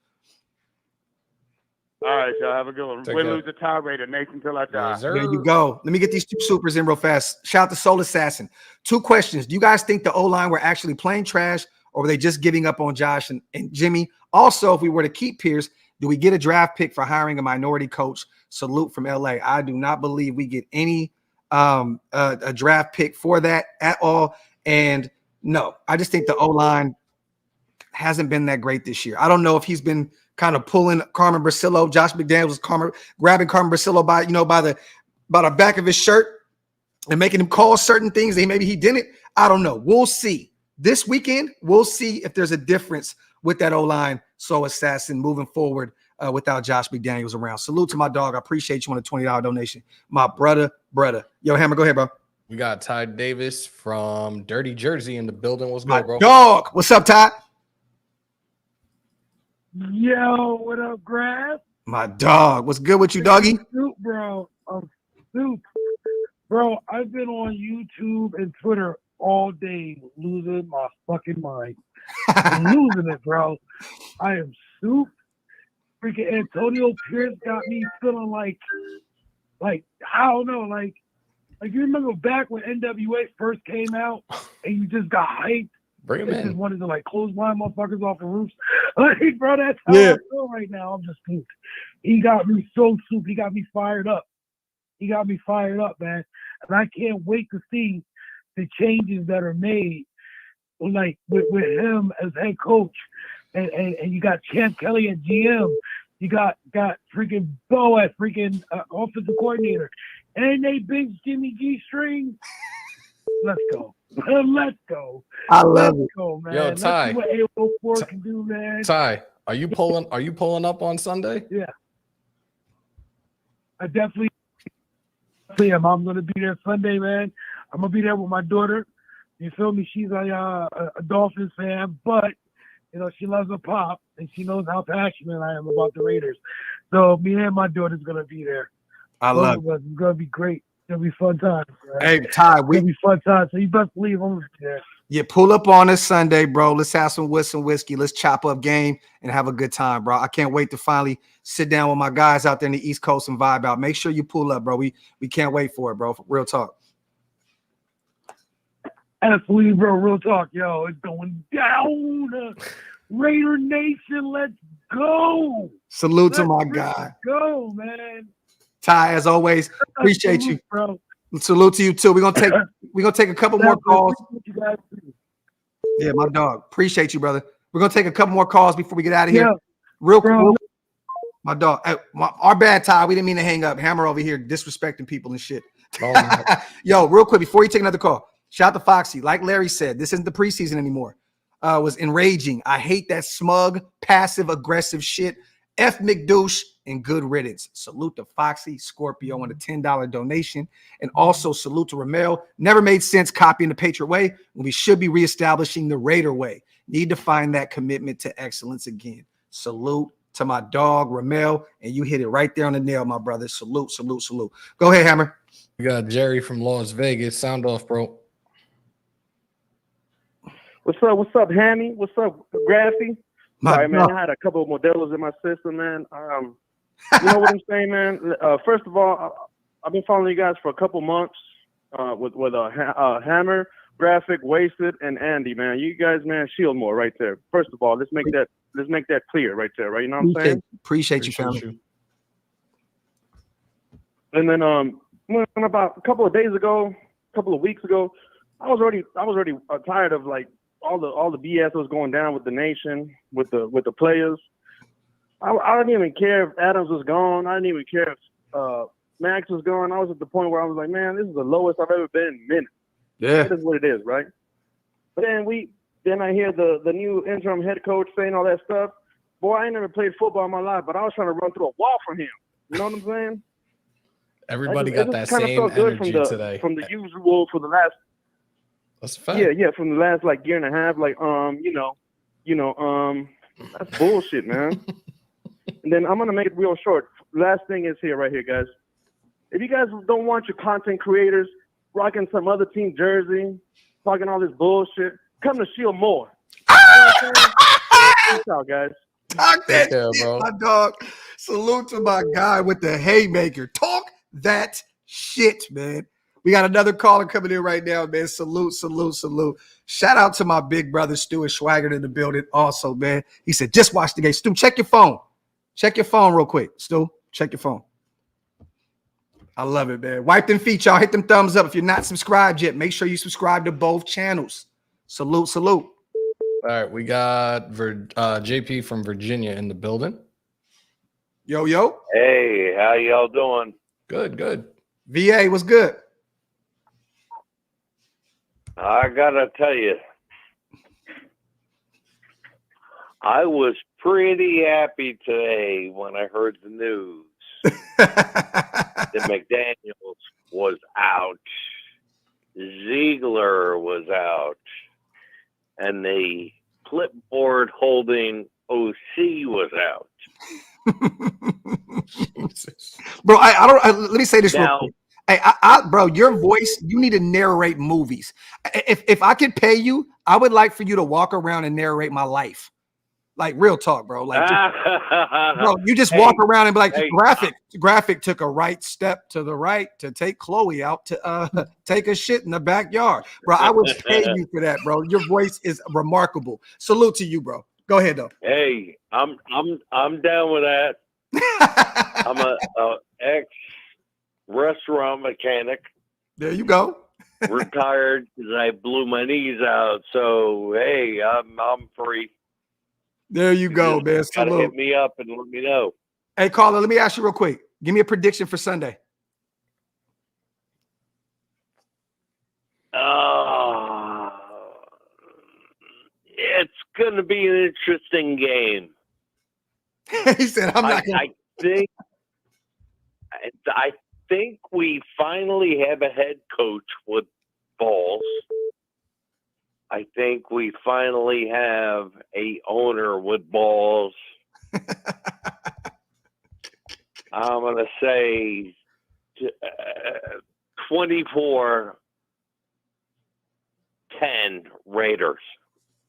All right, y'all. Have a good one. Win, lose, a tie, Raider Nation till I die. There you go. Let me get these 2 supers in real fast. Shout out to Soul Assassin. 2 questions. Do you guys think the O-line were actually playing trash, or were they just giving up on Josh and Jimmy? Also, if we were to keep Pierce, do we get a draft pick for hiring a minority coach? Salute from LA. I do not believe we get any a draft pick for that at all. And no, I just think the O-line hasn't been that great this year. I don't know if he's been kind of pulling Carmen Brasillo. Josh McDaniels was grabbing Carmen Brasillo by the back of his shirt and making him call certain things that maybe he didn't. I don't know. We'll see. This weekend, we'll see if there's a difference with that O-line. So assassin moving forward without Josh McDaniels around. Salute to my dog. I appreciate you on a $20 donation. My brother. Yo, Hammer, go ahead, bro. We got Ty Davis from Dirty Jersey in the building. What's good, bro? Dog. What's up, Ty? Yo, what up, Graphk? My dog. What's good with you, doggy? Soup, bro. I'm soup. Bro, I've been on YouTube and Twitter all day losing my fucking mind. I'm losing it, bro. I am soup. Freaking Antonio Pierce got me feeling like I don't know, like you remember back when NWA first came out and you just got hyped? Bring him I just in. wanted to clothesline motherfuckers off the roofs. Like, bro, that's how I feel right now. I'm just pooped. He got me so soup. He got me fired up. He got me fired up, man. And I can't wait to see the changes that are made, like with him as head coach. And you got Champ Kelly at GM. You got freaking Bo at freaking offensive coordinator. And they big Jimmy G string. Let's go. Let's go. I love it. Go, man. Yo, Let's Ty. see what AO4 can do, man. Ty, are you pulling up on Sunday? Yeah. I definitely am. I'm gonna be there Sunday, man. I'm gonna be there with my daughter. You feel me? She's a Dolphins fan, but she loves her pop and she knows how passionate I am about the Raiders. So me and my daughter's gonna be there. I love it. It's gonna be great. It'll be fun time. Hey, Ty, it'll be fun time. So you best believe I'm gonna be there. Yeah, pull up on us Sunday, bro. Let's have some whiskey. Let's chop up game and have a good time, bro. I can't wait to finally sit down with my guys out there in the East Coast and vibe out. Make sure you pull up, bro. We can't wait for it, bro. Real talk. Absolutely, bro. Real talk. Yo, it's going down. Raider Nation, let's go. Salute to my guy. Let's go, man. Ty, as always, appreciate you. Bro. Salute to you too. We're gonna take a couple more calls. Yeah, my dog. Appreciate you, brother. We're gonna take a couple more calls before we get out of here. Yeah, real quick. My dog. Our bad, Ty. We didn't mean to hang up. Hammer over here disrespecting people and shit. Yo, real quick before you take another call. Shout out to Foxy. Like Larry said, this isn't the preseason anymore. Was enraging. I hate that smug, passive, aggressive shit. F McDouche and good riddance. Salute to Foxy Scorpio on a $10 donation. And also salute to Ramel. Never made sense copying the Patriot way when we should be reestablishing the Raider way. Need to find that commitment to excellence again. Salute to my dog, Ramel. And you hit it right there on the nail, my brother. Salute. Go ahead, Hammer. We got Jerry from Las Vegas. Sound off, bro. What's up, Hammy? What's up, Graphk? Sorry, man. God. I had a couple of Modelos in my system, man. You know what I'm saying, man? First of all, I've been following you guys for a couple months with Hammer, Graphk, Wasted, and Andy, man. You guys, man, shield more right there. First of all, let's make that clear right there, right? You know what I'm saying? Appreciate you, family. And then when about a couple of weeks ago, I was already tired of all the BS that was going down with the nation, with the players. I didn't even care if Adams was gone. I didn't even care if Max was gone. I was at the point where I was like, man, this is the lowest I've ever been in minutes. Yeah. That is what it is, right? But then I hear the new interim head coach saying all that stuff. Boy, I ain't never played football in my life, but I was trying to run through a wall from him. You know what I'm saying? Everybody got that same energy today. From the usual for the last. That's a fact. Yeah, from the last year and a half, that's bullshit, man. And then I'm gonna make it real short. Last thing is right here, guys. If you guys don't want your content creators rocking some other team jersey, talking all this bullshit, come to Shield more. Peace out, guys. Talk that shit, bro. My dog. Salute to my guy with the haymaker. Talk that shit, man. We got another caller coming in right now, man. Salute. Shout out to my big brother Stu Swagger in the building also, man. He said, just watch the game. Stu, check your phone. Check your phone real quick. Stu, check your phone. I love it, man. Wipe them feet, y'all. Hit them thumbs up. If you're not subscribed yet, make sure you subscribe to both channels. Salute, salute. All right, we got JP from Virginia in the building. Yo, yo. Hey, how y'all doing? Good, good. VA, what's good? I gotta tell you, I was pretty happy today when I heard the news that McDaniels was out, Ziegler was out, and the clipboard holding OC was out. Bro, let me say this real Now, quick. Hey, bro, your voice, you need to narrate movies. If I could pay you, I would like for you to walk around and narrate my life. Like real talk, bro. Like, bro, you just walk around and be like, Graphk took a right step to the right to take Chloe out to take a shit in the backyard. Bro, I would pay you for that, bro. Your voice is remarkable. Salute to you, bro. Go ahead though. hey, I'm down with that. I'm a ex-restaurant mechanic. There you go. Retired because I blew my knees out. So hey, I'm free. There you go, man. Gotta Salute. hit me up and let me know. Hey, caller, let me ask you real quick. Give me a prediction for Sunday. It's going to be an interesting game. He said, "I'm not." I think we finally have a head coach with balls. I think we finally have a owner with balls. I'm going to say 24-10 Raiders.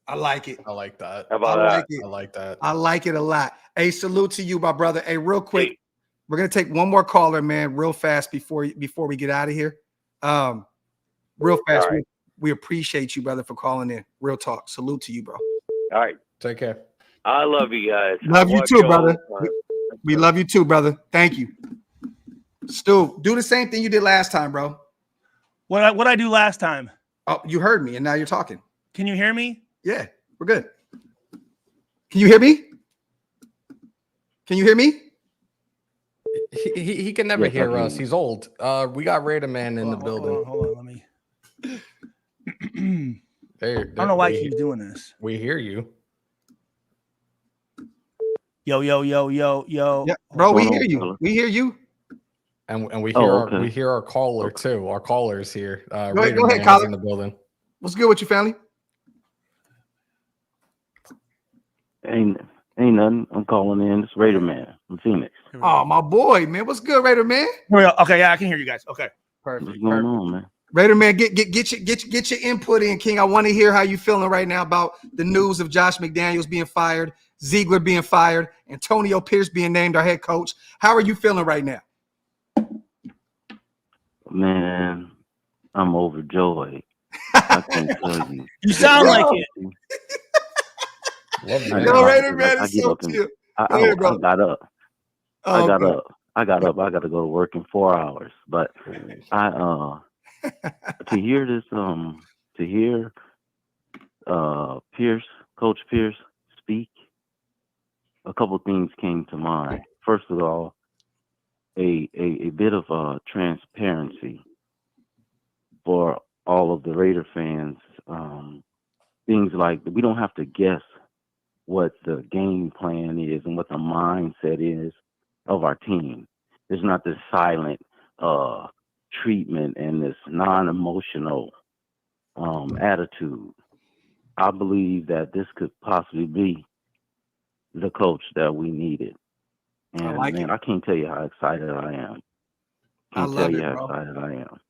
I like it. I like that. How about I like that? it. I like that. I like it a lot. Hey, salute to you, my brother. Hey, real quick, we're gonna take one more caller, man, real fast before we get out of here. Real fast. Right. We appreciate you, brother, for calling in. Real talk. Salute to you, bro. All right. Take care. I love you guys. Love I you watch too, you all brother. the time. We love you too, brother. Thank you. Stu, do the same thing you did last time, bro. What I do last time? Oh, you heard me, and now you're talking. Can you hear me? Yeah, we're good. Can you hear me? Can you hear me? He can never Yes, I hear can. us. He's old. We got Raider Man in the building. Hold on, let me. There, I don't know why he keeps doing this. We hear you. Yo. Yeah, bro, we hear you. We hear you. And we Oh, hear okay. we hear our caller too. Our caller's here. Go ahead, Raider go ahead, Man is caller. in the building. What's good with you, family? Ain't nothing. I'm calling in. It's Raider Man from Phoenix. Oh, my boy, man. What's good, Raider Man? Here we go. Okay, yeah, I can hear you guys. Okay, perfect. What's going on, man? Raider Man, get your input in, King. I want to hear how you feeling right now about the news of Josh McDaniels being fired, Ziegler being fired, Antonio Pierce being named our head coach. How are you feeling right now? Man, I'm overjoyed. I can't tell you. You sound like it. Yo, Raider Man is so cute. Go ahead, bro. I got up. Oh, I got okay. up. I got to go to work in 4 hours. But to hear this, Coach Pierce speak, a couple things came to mind. First of all, a bit of transparency for all of the Raider fans. Things like we don't have to guess what the game plan is and what the mindset is of our team. There's not this silent treatment and this non-emotional attitude. I believe that this could possibly be the coach that we needed. And I like man, it. I can't tell you how excited I am. I Can't love tell you it, how bro. excited I am.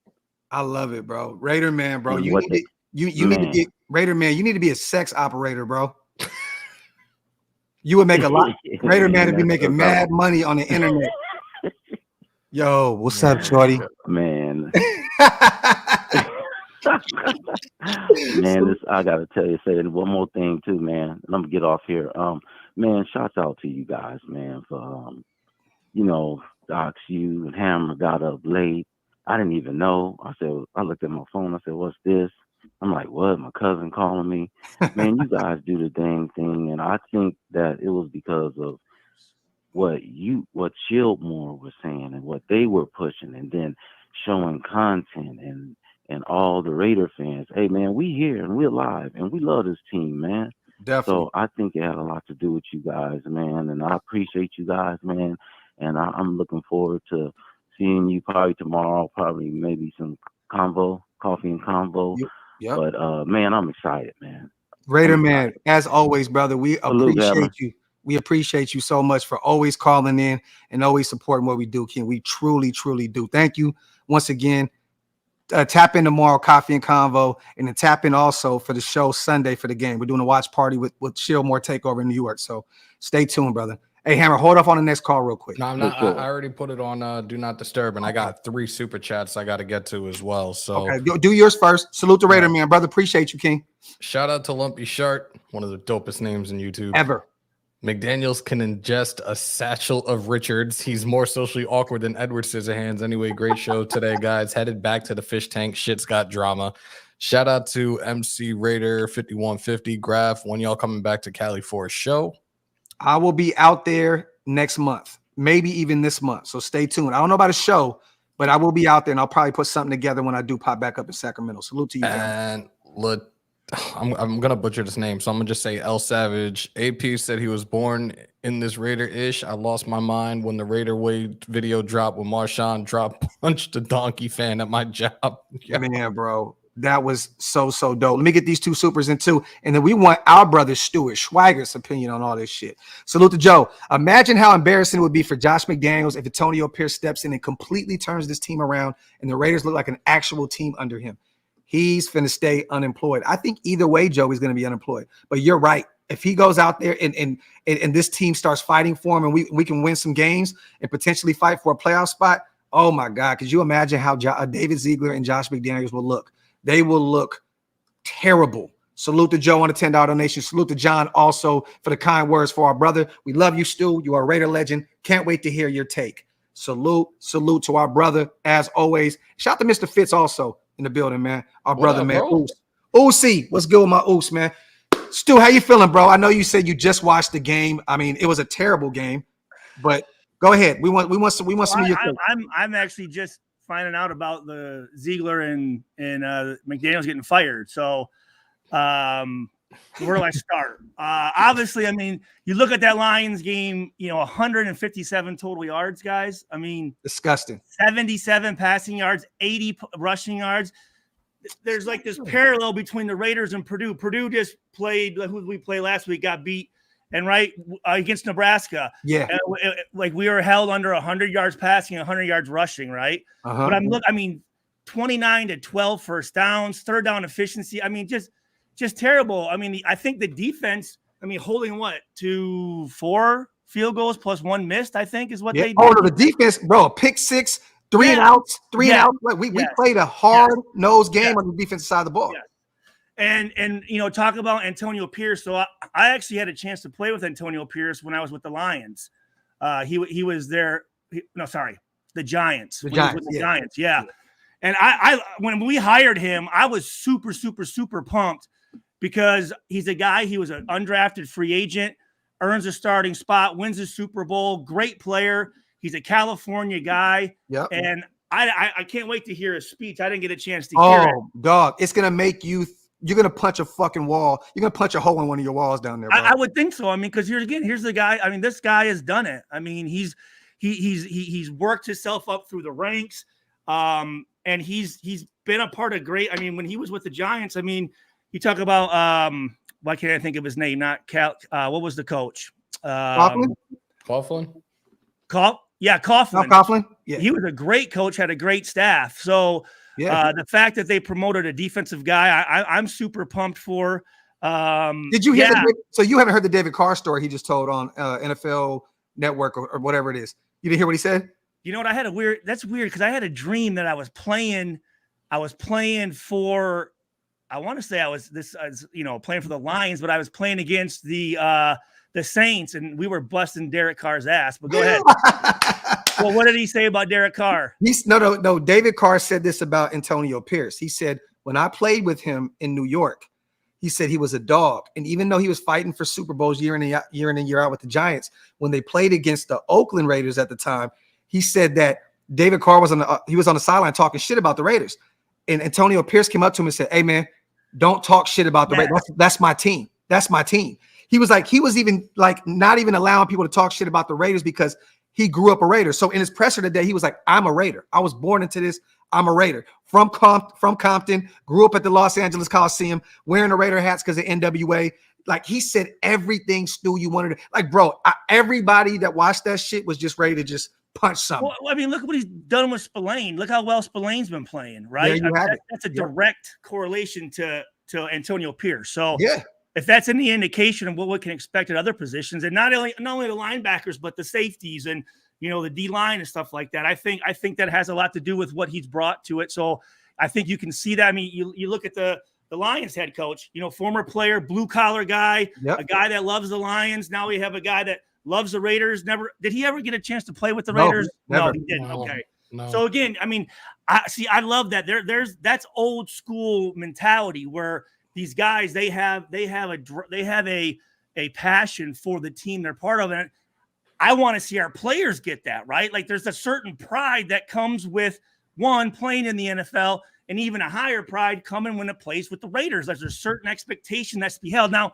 I love it, bro. Raider Man, bro. And You what need to, you need to man. be Raider Man. You need to be a sex operator, bro. You would make a lot. Raider Man would be making mad money on the internet. Yo, what's up, shorty? Man. Man, I gotta tell you, say one more thing too, man. Let me get off here. Man, shouts out to you guys, man, for Docs, you and Hammer got up late. I didn't even know. I looked at my phone. I said, "What's this?" I'm like, "What?" My cousin calling me. Man, you guys do the dang thing, and I think that it was because of what Shieldmore was saying and what they were pushing, and then showing content and all the Raider fans. Hey, man, we here and we're alive and we love this team, man. Definitely. So I think it had a lot to do with you guys, man, and I appreciate you guys, man. And I'm looking forward to seeing you probably tomorrow, probably maybe some coffee and convo. Yep. But man, I'm excited, man. Raider man, as always, brother, we Salute, appreciate Hammer. you. We appreciate you so much for always calling in and always supporting what we do, Ken. We truly, truly do. Thank you once again. Tap in tomorrow, Coffee and Convo, and then tap in also for the show Sunday for the game. We're doing a watch party with Shieldmore Takeover in New York. So stay tuned, brother. Hey, Hammer, hold off on the next call real quick. No, I'm not. I already put it on Do Not Disturb, and I got 3 super chats I got to get to as well. So okay, do yours first. Salute the Raider man, brother. Appreciate you, King. Shout out to Lumpy Shark, one of the dopest names in YouTube ever. McDaniels can ingest a satchel of Richards. He's more socially awkward than Edward Scissorhands. Anyway, great show today, guys. Headed back to the fish tank. Shit's got drama. Shout out to MC Raider 5150 Graphk. When y'all coming back to Cali for a show? I will be out there next month, maybe even this month. So stay tuned. I don't know about a show, but I will be out there, and I'll probably put something together when I do pop back up in Sacramento. Salute to you, and look, I'm gonna butcher this name, so I'm gonna just say El Savage. AP said he was born in this Raider-ish. I lost my mind when the Raider Wade video dropped when Marshawn drop punched a donkey fan at my job. Yeah, man, bro. That was so dope. Let me get these 2 supers in too. And then we want our brother Stu Swagger's opinion on all this shit. Salute to Joe. Imagine how embarrassing it would be for Josh McDaniels if Antonio Pierce steps in and completely turns this team around and the Raiders look like an actual team under him. He's finna stay unemployed. I think either way, Joe is going to be unemployed. But you're right. If he goes out there and this team starts fighting for him and we can win some games and potentially fight for a playoff spot, oh my God, could you imagine how David Ziegler and Josh McDaniels will look? They will look terrible. Salute to Joe on the $10 donation. Salute to John also for the kind words for our brother. We love you, Stu. You are a Raider legend. Can't wait to hear your take. Salute to our brother as always. Shout out to Mr. Fitz also in the building, man. Our brother, man. Oos, what's good with my Oos, man? Stu, how you feeling, bro? I know you said you just watched the game. I mean, it was a terrible game, but go ahead. We want some of your thoughts. I'm actually just finding out about the Ziegler and McDaniels getting fired. So where do I start? Obviously, I mean, you look at that Lions game, 157 total yards, guys. I mean, disgusting. 77 passing yards, 80 rushing yards. There's like this parallel between the Raiders and Purdue. Purdue just played, who we played last week, got beat, and against Nebraska. Yeah. Like we were held under 100 yards passing, 100 yards rushing, right? Uh-huh. But 29-12 first downs, third down efficiency. I mean, just terrible. I mean, I think the defense, holding to 4 field goals plus 1 missed, I think is what they did. Oh, no, the defense, bro, pick 6, 3 and outs, 3 and outs. We played a hard-nosed game on the defensive side of the ball. Yes. And talk about Antonio Pierce. So I actually had a chance to play with Antonio Pierce when I was with the Lions. He was there. The Giants. The Giants. Yeah. And I when we hired him, I was super, super, super pumped because he's a guy. He was an undrafted free agent, earns a starting spot, wins a Super Bowl, great player. He's a California guy. Yep. And I can't wait to hear his speech. I didn't get a chance to hear it. Oh, dog. It's going to make you're going to punch a fucking wall. You're going to punch a hole in one of your walls down there, bro. I would think so. Because here's the guy. This guy has done it. He's worked himself up through the ranks. And he's been a part of great. When he was with the Giants, you talk about why can't I think of his name? Not Cal. What was the coach? Coughlin? Coughlin. Coughlin. Yeah. He was a great coach, had a great staff. So the fact that they promoted a defensive guy, I'm super pumped for. Did you hear? So you haven't heard the David Carr story he just told on NFL Network or whatever it is. You didn't hear what he said? You know what? That's weird because I had a dream that I was playing I was playing for, I want to say I was playing for the Lions, but I was playing against the Saints, and we were busting Derek Carr's ass. But go ahead. Well, what did he say about Derek Carr? No. David Carr said this about Antonio Pierce. He said, when I played with him in New York, he said he was a dog. And even though he was fighting for Super Bowls year in and year out with the Giants, when they played against the Oakland Raiders at the time, he said that David Carr was on the sideline talking shit about the Raiders. And Antonio Pierce came up to him and said, hey, man, don't talk shit about the Raiders. That's my team. That's my team. He was even not even allowing people to talk shit about the Raiders because he grew up a Raider. So in his presser today, he was like, I'm a Raider. I was born into this. I'm a Raider. From Compton, grew up at the Los Angeles Coliseum, wearing the Raider hats because of NWA. Like, he said everything, Stu, you wanted to. Like, bro, everybody that watched that shit was just ready to just punch something. Well, I mean, look at what he's done with Spillane. Look how well Spillane's been playing, right? That's a direct correlation to Antonio Pierce. So yeah, if that's any indication of what we can expect at other positions, and not only the linebackers, but the safeties and the D line and stuff like that, I think that has a lot to do with what he's brought to it. So I think you can see that. I mean, you look at the Lions head coach, former player, blue collar guy, a guy that loves the Lions. Now we have a guy that loves the Raiders. Did he ever get a chance to play with the Raiders? Never. No, he didn't. No, okay. no. So again, I mean, I love that. That's old school mentality where these guys they have a passion for the team they're part of, and I want to see our players get that, right? Like, there's a certain pride that comes with one playing in the NFL, and even a higher pride coming when it plays with the Raiders. There's a certain expectation that's to be held. Now,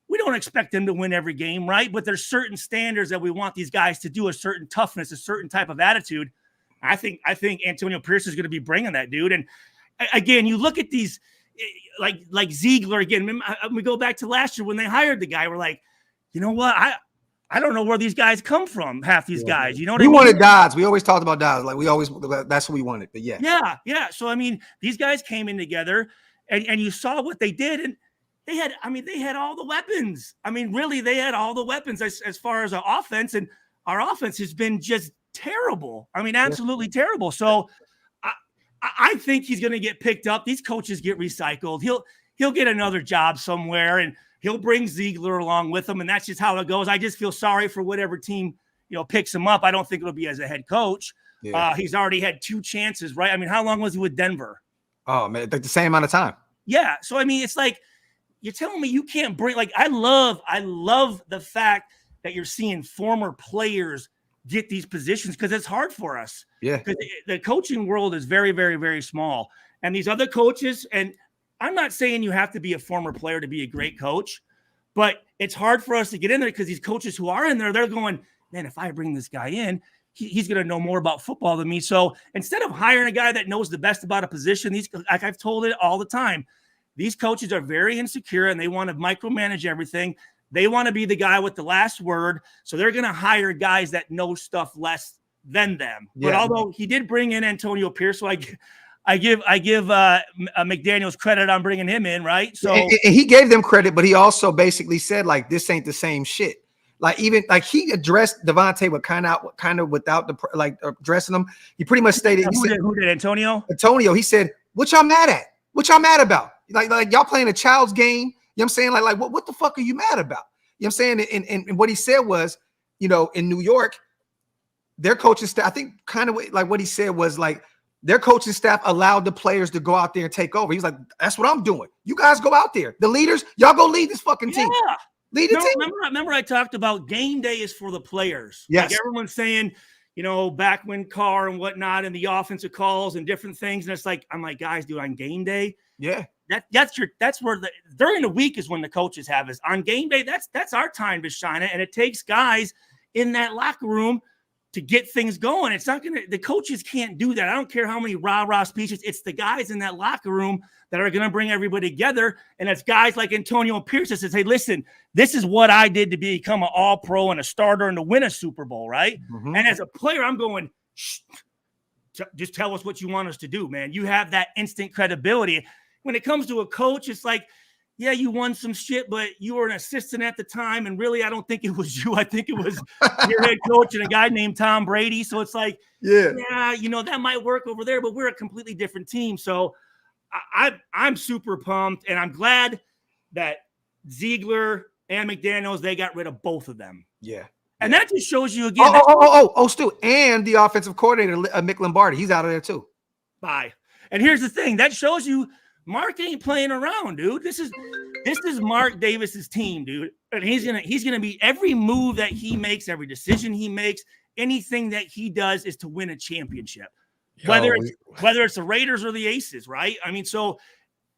we don't expect them to win every game, right? But there's certain standards that we want these guys to do, a certain toughness, a certain type of attitude. I think Antonio Pierce is going to be bringing that, dude. And again, you look at these like Ziegler again. We go back to last year when they hired the guy. We're like, you know what? I don't know where these guys come from. Half these guys, you know what I mean? We wanted Dodds. We always talked about Dodds. Like, that's what we wanted. But yeah. Yeah. So I mean, these guys came in together, and you saw what they did, and they had all the weapons. I mean, really, they had all the weapons as far as our offense, and our offense has been just terrible. I mean, absolutely terrible. So I think he's going to get picked up. These coaches get recycled. He'll get another job somewhere, and he'll bring Ziegler along with him, and that's just how it goes. I just feel sorry for whatever team picks him up. I don't think it'll be as a head coach. Yeah. He's already had 2 chances, right? I mean, how long was he with Denver? Oh man, like the same amount of time. Yeah. So I mean, it's like you're telling me you can't bring. Like, I love the fact that you're seeing former players get these positions because it's hard for us. Yeah. Because the coaching world is very, very, very small, and these other coaches and. I'm not saying you have to be a former player to be a great coach, but it's hard for us to get in there because these coaches who are in there, they're going, man, if I bring this guy in, he's going to know more about football than me. So instead of hiring a guy that knows the best about a position, like I've told it all the time, these coaches are very insecure and they want to micromanage everything. They want to be the guy with the last word. So they're going to hire guys that know stuff less than them. Yeah. But although he did bring in Antonio Pierce, so I give McDaniels credit on bringing him in, right? So and he gave them credit, but he also basically said, like, this ain't the same shit. Like, even like he addressed Devontae with kind of without the addressing him. He pretty much stated, who did Antonio? Antonio. He said, "What y'all mad at? What y'all mad about? Like y'all playing a child's game? You know what I'm saying? Like what the fuck are you mad about? You know what I'm saying?" And what he said was, in New York, their coaching staff, I think kind of like what he said was like, their coaching staff allowed the players to go out there and take over. He's like, that's what I'm doing. You guys go out there. The leaders, y'all go lead this fucking team. Yeah. Lead the team. Remember I talked about game day is for the players. Yes. Like everyone's saying, back when Carr and whatnot and the offensive calls and different things. And it's like, I'm like, guys, dude, on game day. Yeah. That's where during the week is when the coaches have us. On game day, that's our time to shine it. And it takes guys in that locker room to get things going. It's not the coaches can't do that. I don't care how many rah-rah speeches. It's the guys in that locker room that are going to bring everybody together. And it's guys like Antonio Pierce that says, hey, listen, this is what I did to become an all-pro and a starter and to win a Super Bowl, right? Mm-hmm. And as a player, I'm going, just tell us what you want us to do, man. You have that instant credibility. When it comes to a coach, it's like, yeah, you won some shit, but you were an assistant at the time. And really, I don't think it was you. I think it was your head coach and a guy named Tom Brady. So it's like, yeah, that might work over there, but we're a completely different team. So I'm super pumped, and I'm glad that Ziegler and McDaniels, they got rid of both of them. Yeah. And that just shows you again. Stu, and the offensive coordinator, Mick Lombardi, he's out of there too. Bye. And here's the thing, that shows you Mark ain't playing around, dude. This is Mark Davis's team, dude. And he's gonna be every move that he makes, every decision he makes, anything that he does is to win a championship. Whether it's the Raiders or the Aces, right? I mean, so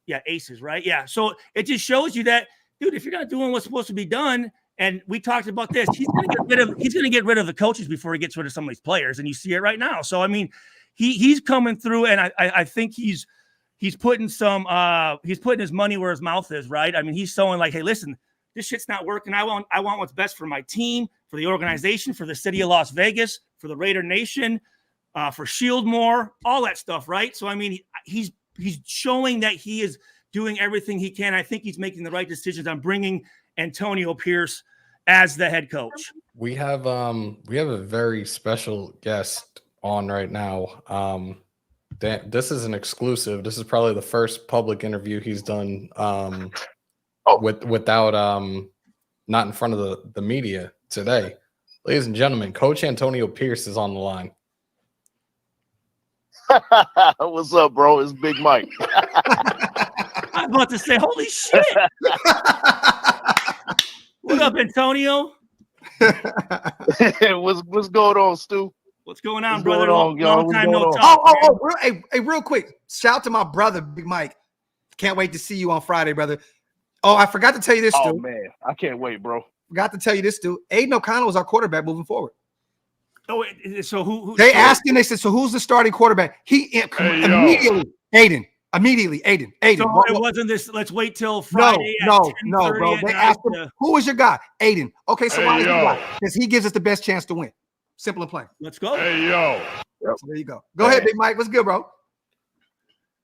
yeah, Aces, right? Yeah. So it just shows you that, dude, if you're not doing what's supposed to be done, and we talked about this, he's gonna get rid of the coaches before he gets rid of some of these players, and you see it right now. So I mean, he's coming through, and I think he's putting his money where his mouth is, right? I mean, he's showing like, hey, listen, this shit's not working. I want what's best for my team, for the organization, for the city of Las Vegas, for the Raider Nation, for Shieldmore, all that stuff, right? So I mean, he's showing that he is doing everything he can. I think he's making the right decisions on bringing Antonio Pierce as the head coach. We have a very special guest on right now. This is an exclusive. This is probably the first public interview he's done without not in front of the media today. Ladies and gentlemen, Coach Antonio Pierce is on the line. What's up, bro? It's Big Mike. I was about to say, holy shit. What up, Antonio? What's going on, Stu? What's going on, What's brother? going on, y'all? Long time no What's talk. Real quick. Shout out to my brother, Big Mike. Can't wait to see you on Friday, brother. Oh, I forgot to tell you this, Stu. Oh, man. I can't wait, bro. Forgot to tell you this, Stu. Aiden O'Connell is our quarterback moving forward. Oh, so who they asked him, they said, so who's the starting quarterback? Immediately, Aiden. So it wasn't this, let's wait till Friday. No, bro. They asked him, who was your guy? Aiden. Okay, so why is he guy? Because he gives us the best chance to win. Simple and plain. Let's go. Hey, yo. So there you go. Go ahead, Big Mike. What's good, bro?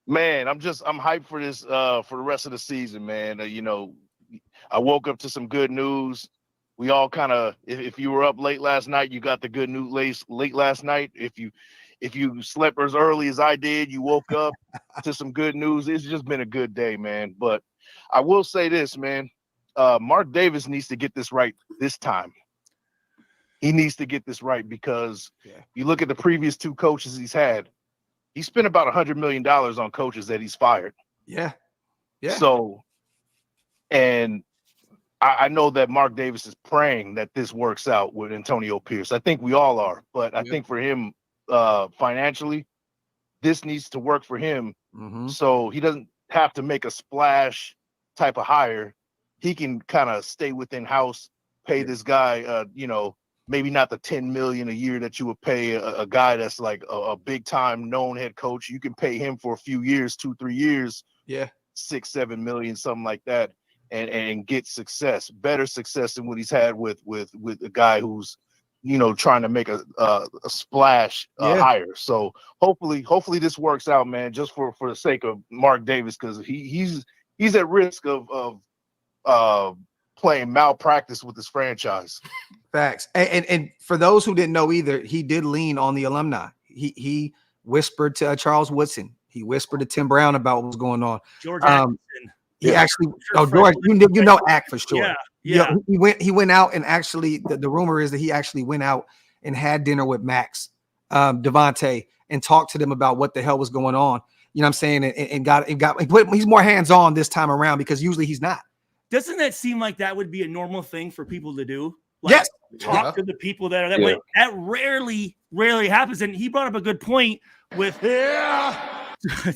Man, I'm hyped for this for the rest of the season, man. I woke up to some good news. We all kind of, if you were up late last night, you got the good news late last night. If you slept as early as I did, you woke up to some good news. It's just been a good day, man. But I will say this, man. Mark Davis needs to get this right this time. He needs to get this right because you look at the previous two coaches he's had, he spent about $100 million on coaches that he's fired. Yeah. So, and I know that Mark Davis is praying that this works out with Antonio Pierce. I think we all are, but I think for him financially, this needs to work for him. So he doesn't have to make a splash type of hire. He can kind of stay within house, pay this guy, maybe not the $10 million a year that you would pay a guy that's like a big time known head coach. You can pay him for a few years, 2-3 years, $6-7 million, something like that, and get success, better success than what he's had with a guy who's trying to make a splash hire. So hopefully this works out, man, just for the sake of Mark Davis, because he's at risk of playing malpractice with his franchise. Facts. And for those who didn't know either, he did lean on the alumni. He whispered to Charles Woodson. He whispered to Tim Brown about what was going on. George Atkinson. He actually, George, you know Ack for sure. Yeah. He went out and actually, the rumor is that he actually went out and had dinner with Max, Devontae, and talked to them about what the hell was going on. You know what I'm saying? And he's more hands-on this time around because usually he's not. Doesn't that seem like that would be a normal thing for people to do? Like, yes. Talk to the people that are that way. That rarely happens. And he brought up a good point with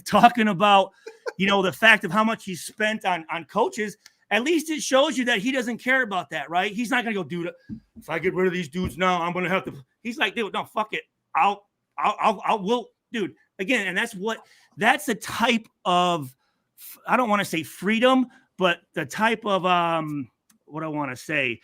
talking about, the fact of how much he spent on coaches. At least it shows you that he doesn't care about that, right? He's not going to go, dude, if I get rid of these dudes now, I'm going to have to. He's like, dude, no, fuck it. We'll, dude, again. And that's the type of, I don't want to say freedom, but the type of, what I want to say,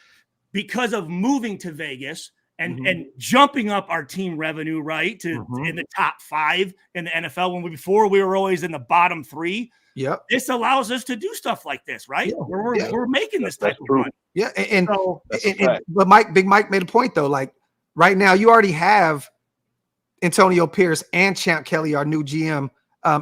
because of moving to Vegas and jumping up our team revenue, right, to in the top 5 in the NFL, when before we were always in the bottom 3. Yep. This allows us to do stuff like this, right? Yeah. We're making this type of money. Yeah, and That's a fact. but Big Mike made a point though. Like right now, you already have Antonio Pierce and Champ Kelly, our new GM,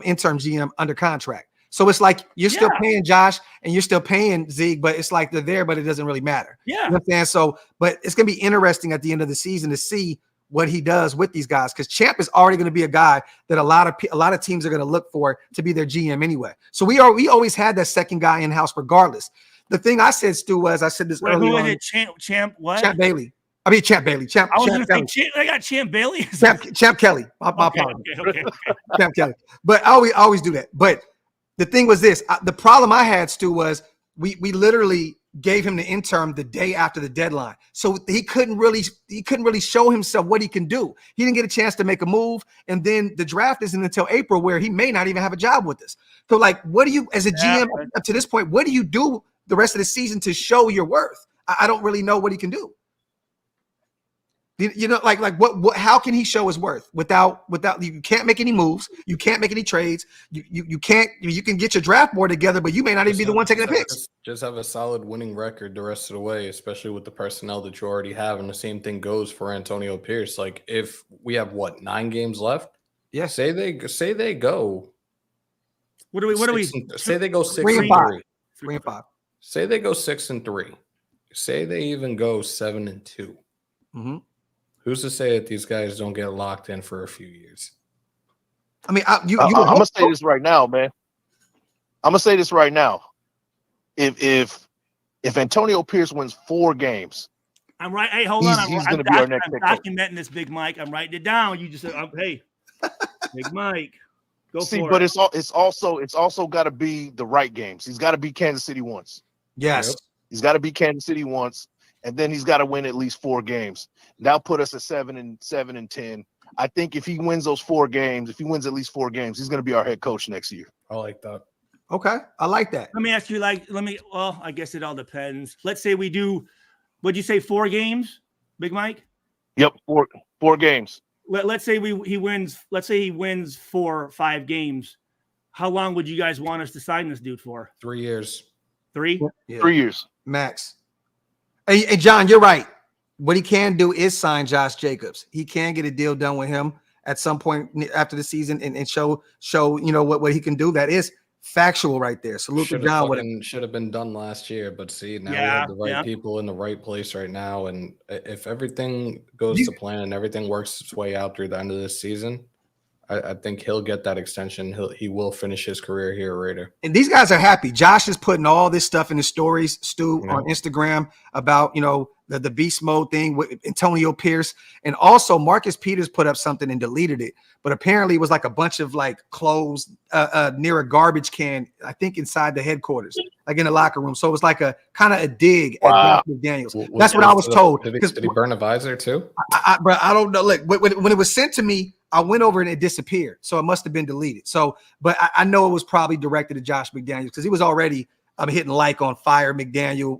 interim GM, under contract. So it's like you're still paying Josh and you're still paying Zeke, but it's like they're there, but it doesn't really matter. Yeah. You know what I'm saying? So, but it's gonna be interesting at the end of the season to see what he does with these guys, because Champ is already going to be a guy that a lot of teams are going to look for to be their GM anyway. So we always had that second guy in house regardless. The thing I said, Stu, was I said this earlier. Who is it? Champ what? Champ Bailey. I mean Champ Bailey. I was going to say I got Champ Bailey. Champ Kelly. My apologies. Okay. Champ Kelly. But I always do that. But the thing was this: the problem I had, Stu, was we literally gave him the interim the day after the deadline, so he couldn't really show himself what he can do. He didn't get a chance to make a move, and then the draft isn't until April, where he may not even have a job with us. So, like, what do you, as a GM, up to this point, what do you do the rest of the season to show your worth? I don't really know what he can do. You know, like what? How can he show his worth without? You can't make any moves. You can't make any trades. You can't. You can get your draft board together, but you may not even be the one taking the picks. Just have a solid winning record the rest of the way, especially with the personnel that you already have. And the same thing goes for Antonio Pierce. Like, if we have 9 games left, yeah. Say they go. What do we? Say they go 6 3 and 5. 3. 3 and 5. Say they go 6 and 3. Say they even go 7 and 2. Mm-hmm. Who's to say that these guys don't get locked in for a few years? I mean, I'm gonna say this right now, man. I'm gonna say this right now. If Antonio Pierce wins 4 games, I'm right. Hey, hold on. He's gonna be our next I'm head coach. documenting this, Big Mike. I'm writing it down. You just said, hey, Big Mike, go See, for but it. it's also got to be the right games. He's got to beat Kansas City once. Yes, he's got to beat Kansas City once, and then he's got to win at least 4 games. That'll put us at 7 and 10. I think if he wins those 4 games, if he wins at least 4 games, he's going to be our head coach next year. I like that. Okay, I like that. Let me ask you, well, I guess it all depends. Let's say we do, what'd you say, 4 games, Big Mike? Yep, 4 games. Let's say he wins. Let's say he wins 4 or 5 games. How long would you guys want us to sign this dude for? 3 years. 3? Yeah. 3 years max. Hey, John, you're right. What he can do is sign Josh Jacobs. He can get a deal done with him at some point after the season and show what he can do. That is factual right there. Salute to John. Should have been done last year, but see, now we Yeah, have the right yeah. people in the right place right now. And if everything goes to plan and everything works its way out through the end of this season, I think he'll get that extension. He will finish his career here, Raider. And these guys are happy. Josh is putting all this stuff in his stories, Stu, on Instagram about, the beast mode thing with Antonio Pierce. And also Marcus Peters put up something and deleted it. But apparently it was like a bunch of clothes near a garbage can, I think inside the headquarters, like in the locker room. So it was like a kind of a dig at McDaniels. That's what I was told. Did he burn a visor too? Bro, I don't know. Look, when it was sent to me, I went over and it disappeared. So it must have been deleted. So, but I know it was probably directed to Josh McDaniels because he was already hitting like on Fire McDaniel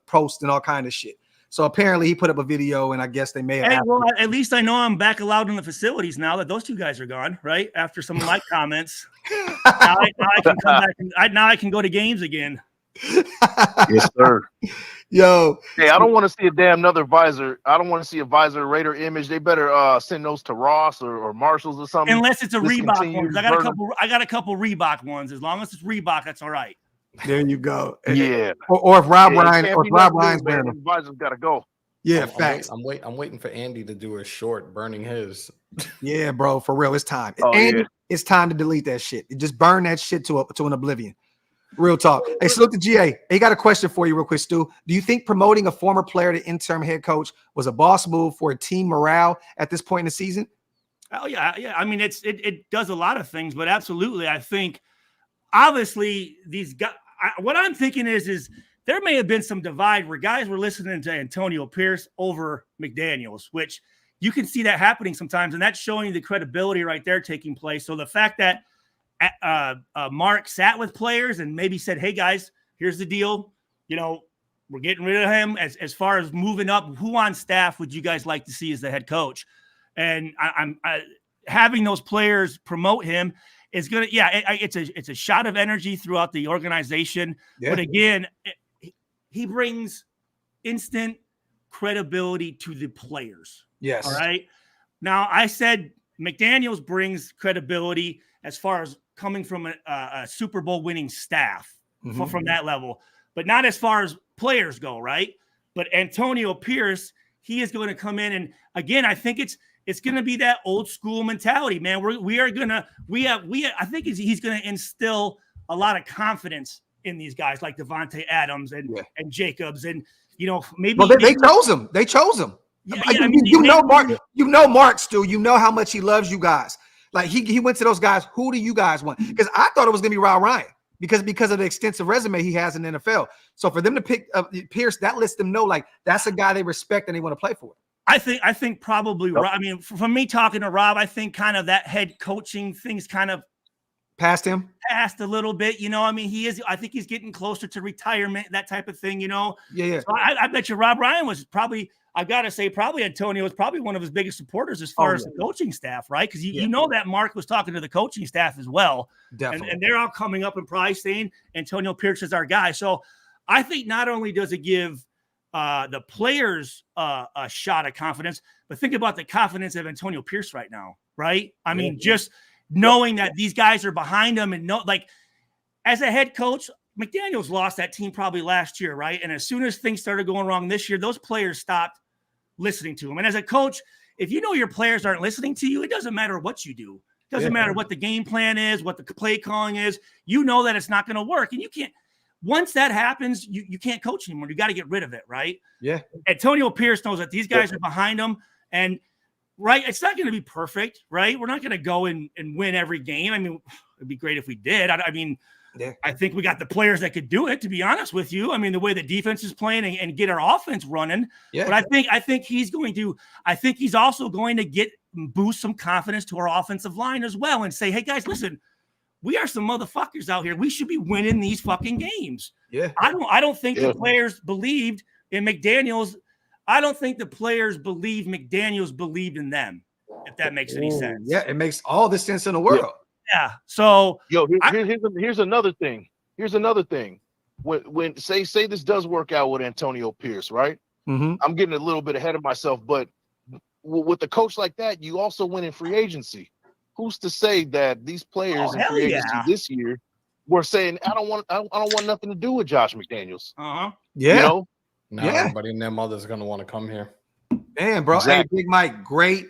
post and all kind of shit. So apparently he put up a video and I guess they may have. Hey, well, at least I know I'm back allowed in the facilities now that those 2 guys are gone, right? After some of my comments. now I can come back now I can go to games again. Yes, sir. Yo. Hey, I don't want to see a damn another visor. I don't want to see a visor Raider image. They better send those to Ross or Marshalls or something. Unless it's a Reebok one. I got a couple Reebok ones. As long as it's Reebok, that's all right. There you go. Yeah. Or if Rob Ryan's wearing them. them. Visor's got to go. Yeah, facts. I'm waiting for Andy to do a short burning his. Yeah, bro, for real, it's time. Oh, Andy, yeah. it's time to delete that shit. Just burn that shit to an oblivion. Real talk. Hey, salute to GA. He got a question for you real quick, Stu. Do you think promoting a former player to interim head coach was a boss move for a team morale at this point in the season? Oh, yeah. I mean, it does a lot of things, but absolutely. I think, obviously, these guys, what I'm thinking is there may have been some divide where guys were listening to Antonio Pierce over McDaniels, which you can see that happening sometimes, and that's showing the credibility right there taking place. So the fact that Mark sat with players and maybe said, hey, guys, here's the deal. We're getting rid of him. As far as moving up, who on staff would you guys like to see as the head coach? And I'm having those players promote him. it's gonna, it's a shot of energy throughout the organization. Yeah. But again, he brings instant credibility to the players. Yes. All right. Now, I said McDaniels brings credibility as far as coming from a Super Bowl winning staff from that level, but not as far as players go, right? But Antonio Pierce, he is going to come in, and again, I think it's going to be that old school mentality, man. I think he's going to instill a lot of confidence in these guys like Devontae Adams and Jacobs, and maybe. Well, they chose him. They chose him. Mark, Stu. You know how much he loves you guys. Like he went to those guys. Who do you guys want? Because I thought it was going to be Rob Ryan because of the extensive resume he has in the NFL. So for them to pick Pierce, that lets them know like that's a guy they respect and they want to play for. I think probably. Yep. I mean, from me talking to Rob, I think kind of that head coaching thing's kind of passed a little bit. I mean, I think he's getting closer to retirement, that type of thing. Yeah. So I bet you Rob Ryan was probably. I've got to say, probably Antonio was probably one of his biggest supporters as far as the coaching staff, right? Because you know that Mark was talking to the coaching staff as well. Definitely. And they're all coming up and probably saying Antonio Pierce is our guy. So I think not only does it give the players a shot of confidence, but think about the confidence of Antonio Pierce right now, right? I mean, just knowing that these guys are behind him and as a head coach, McDaniels lost that team probably last year, right? And as soon as things started going wrong this year, those players stopped listening to him. And as a coach, if you know your players aren't listening to you, it doesn't matter what you do. It doesn't matter what the game plan is, what the play calling is. You know that it's not going to work. And you can't, once that happens, you can't coach anymore. You got to get rid of it, right? Yeah. Antonio Pierce knows that these guys are behind him. And, right, it's not going to be perfect, right? We're not going to go and win every game. I mean, it'd be great if we did. I mean, I think we got the players that could do it, to be honest with you. I mean, the way the defense is playing and get our offense running. Yeah. But I think he's also going to boost some confidence to our offensive line as well and say, hey guys, listen, we are some motherfuckers out here. We should be winning these fucking games. Yeah. I don't think the players believed in McDaniels. I don't think the players believe McDaniels believed in them, if that makes any sense. Yeah, it makes all the sense in the world. Yeah. So here's another thing. When say this does work out with Antonio Pierce, right? I'm getting a little bit ahead of myself, but with a coach like that, you also win in free agency. Who's to say that these players in free agency this year were saying, I don't want nothing to do with Josh McDaniels. Yeah. Everybody and their mother's gonna want to come here. Man, bro. Exactly. Hey, Big Mike, great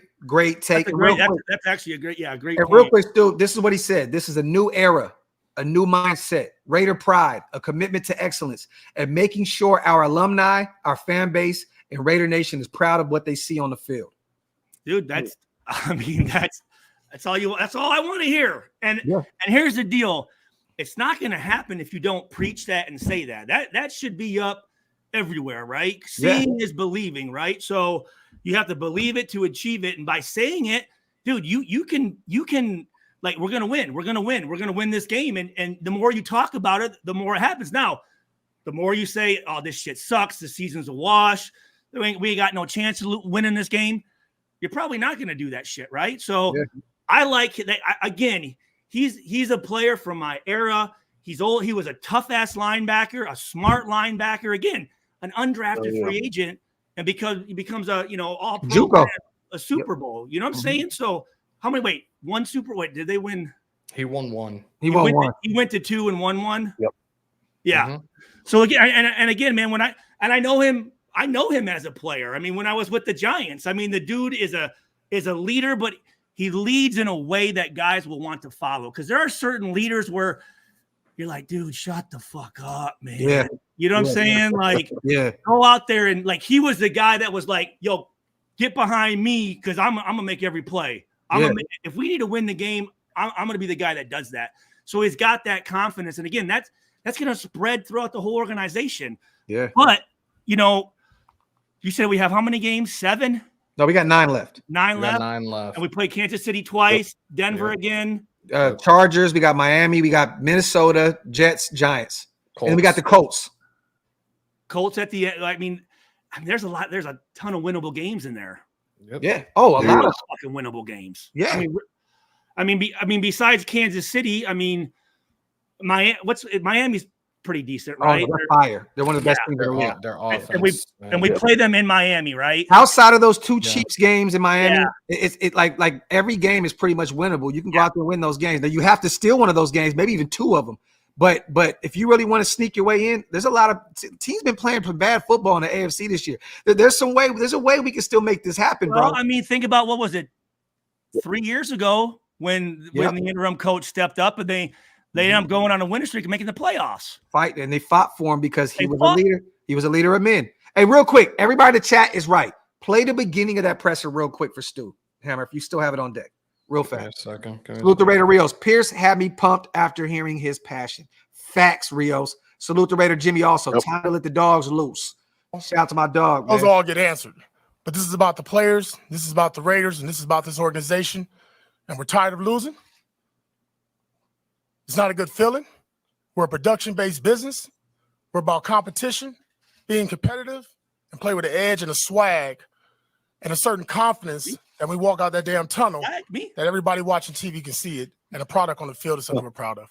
take. That's actually a great And point. real quick, Stu, this is what he said. This is a new era, a new mindset, Raider pride, a commitment to excellence, and making sure our alumni, our fan base, and Raider Nation is proud of what they see on the field. Dude, that's all I want to hear. And here's the deal. It's not going to happen if you don't preach that and say that. That should be up everywhere, right? Seeing is believing, right? So you have to believe it to achieve it. And by saying it, dude, you can like, we're going to win this game. And the more you talk about it, the more it happens. Now, the more you say, oh, this shit sucks, the season's a wash, we ain't got no chance of winning this game, you're probably not going to do that shit, right? So I like that. Again, he's a player from my era. He's old. He was a tough-ass linebacker, a smart linebacker. Again, an undrafted free agent, and because he becomes a all-pro, a Super Bowl. You know what I'm saying? So how many? Wait, one Super. Wait, did they win? He won one. He won one. He went to 2 and won one. Yep. Yeah. So again, and again, man, I know him. I know him as a player. I mean, when I was with the Giants, I mean, the dude is a leader, but he leads in a way that guys will want to follow. Because there are certain leaders where you're like, dude, shut the fuck up, man. Yeah. You know what I'm saying? Like, go out there and like, he was the guy that was like, yo, get behind me because I'm gonna make every play. If we need to win the game, I'm gonna be the guy that does that. So he's got that confidence, and again, that's gonna spread throughout the whole organization. Yeah. But you said we have how many games? 7? No, we got 9 left. 9 left. 9 left. And we played Kansas City twice, Denver again. Chargers, we got Miami, we got Minnesota, Jets, Giants. And then we got the Colts. Colts at the end. I mean, there's a ton of winnable games in there. Yeah. Oh, a lot of fucking winnable games. Yeah. I mean, besides Kansas City, I mean, Miami's pretty decent, right? Oh, they're fire. They're one of the best teams in the league. Their offense. And we play them in Miami, right? Outside of those two Chiefs games in Miami, Yeah. it's like every game is pretty much winnable. You can go out there and win those games. Now you have to steal one of those games, maybe even two of them. But if you really want to sneak your way in, there's a lot of teams been playing bad football in the AFC this year. There's a way we can still make this happen, Well, bro. I mean, think about what was it 3 years ago when the interim coach stepped up and they ended up going on a winning streak and making the playoffs. And they fought for him because he was a leader. He was a leader of men. Hey, real quick, everybody in the chat is right. Play the beginning of that presser real quick for Stu Hammer if you still have it on deck. Real fast. Salute the Raider Rios. Pierce had me pumped after hearing his passion. Facts, Rios. Salute the Raider Jimmy also. Time to let the dogs loose. Shout out to my dog, man. Those all get answered. But this is about the players, this is about the Raiders, and this is about this organization. And we're tired of losing. It's not a good feeling. We're a production-based business. We're about competition, being competitive, and play with an edge and a swag and a certain confidence that we walk out that damn tunnel that everybody watching TV can see it, and a product on the field is something we're proud of.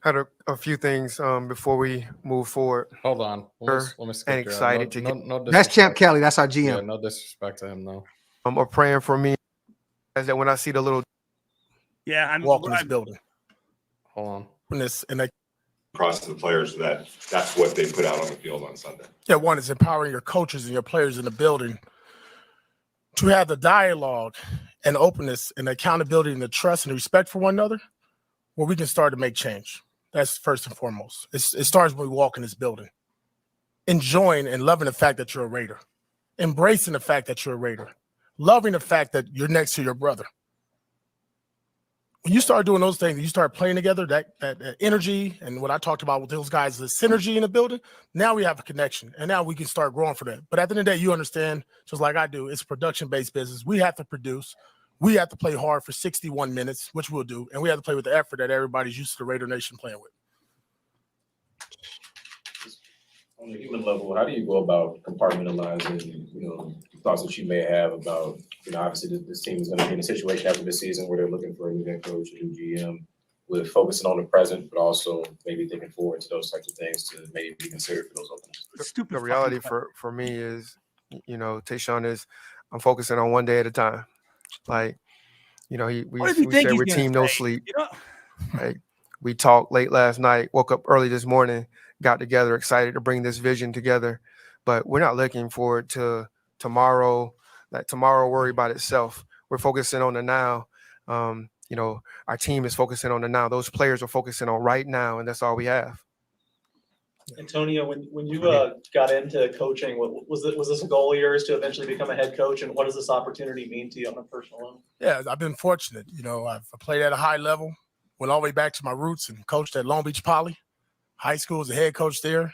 Had a few things before we move forward. Hold on. Let me skip and excited to get. That's Champ Kelly. That's our GM. Yeah, no disrespect to him, though. Are praying for me as that when I see the little I'm walk in this building. Hold on. When this and they Process of players that's what they put out on the field on Sunday. Yeah, one is empowering your coaches and your players in the building to have the dialogue and openness and accountability and the trust and the respect for one another, where we can start to make change. That's first and foremost. It starts when we walk in this building, enjoying and loving the fact that you're a Raider, embracing the fact that you're a Raider, loving the fact that you're next to your brother. When you start doing those things, you start playing together, that energy and what I talked about with those guys, the synergy in the building, now we have a connection, and now we can start growing for that. But at the end of the day, you understand, just like I do, it's a production-based business. We have to produce. We have to play hard for 61 minutes, which we'll do, and we have to play with the effort that everybody's used to the Raider Nation playing with. On a human level, how do you go about compartmentalizing, thoughts that you may have about, obviously this team is going to be in a situation after this season where they're looking for a new head coach, a new GM, with focusing on the present, but also maybe thinking forward to those types of things to maybe be considered for those openings. The reality for me is, Tayshaun is, I'm focusing on one day at a time. Like, we said we're team no sleep. Like, we talked late last night, woke up early this morning, got together, excited to bring this vision together. But we're not looking forward to tomorrow. Let tomorrow worry about itself. We're focusing on the now. Our team is focusing on the now. Those players are focusing on right now, and that's all we have. Antonio, when you got into coaching, was this a goal of yours to eventually become a head coach, and what does this opportunity mean to you on a personal level? Yeah, I've been fortunate. I've played at a high level, went all the way back to my roots and coached at Long Beach Poly. High school as a head coach there.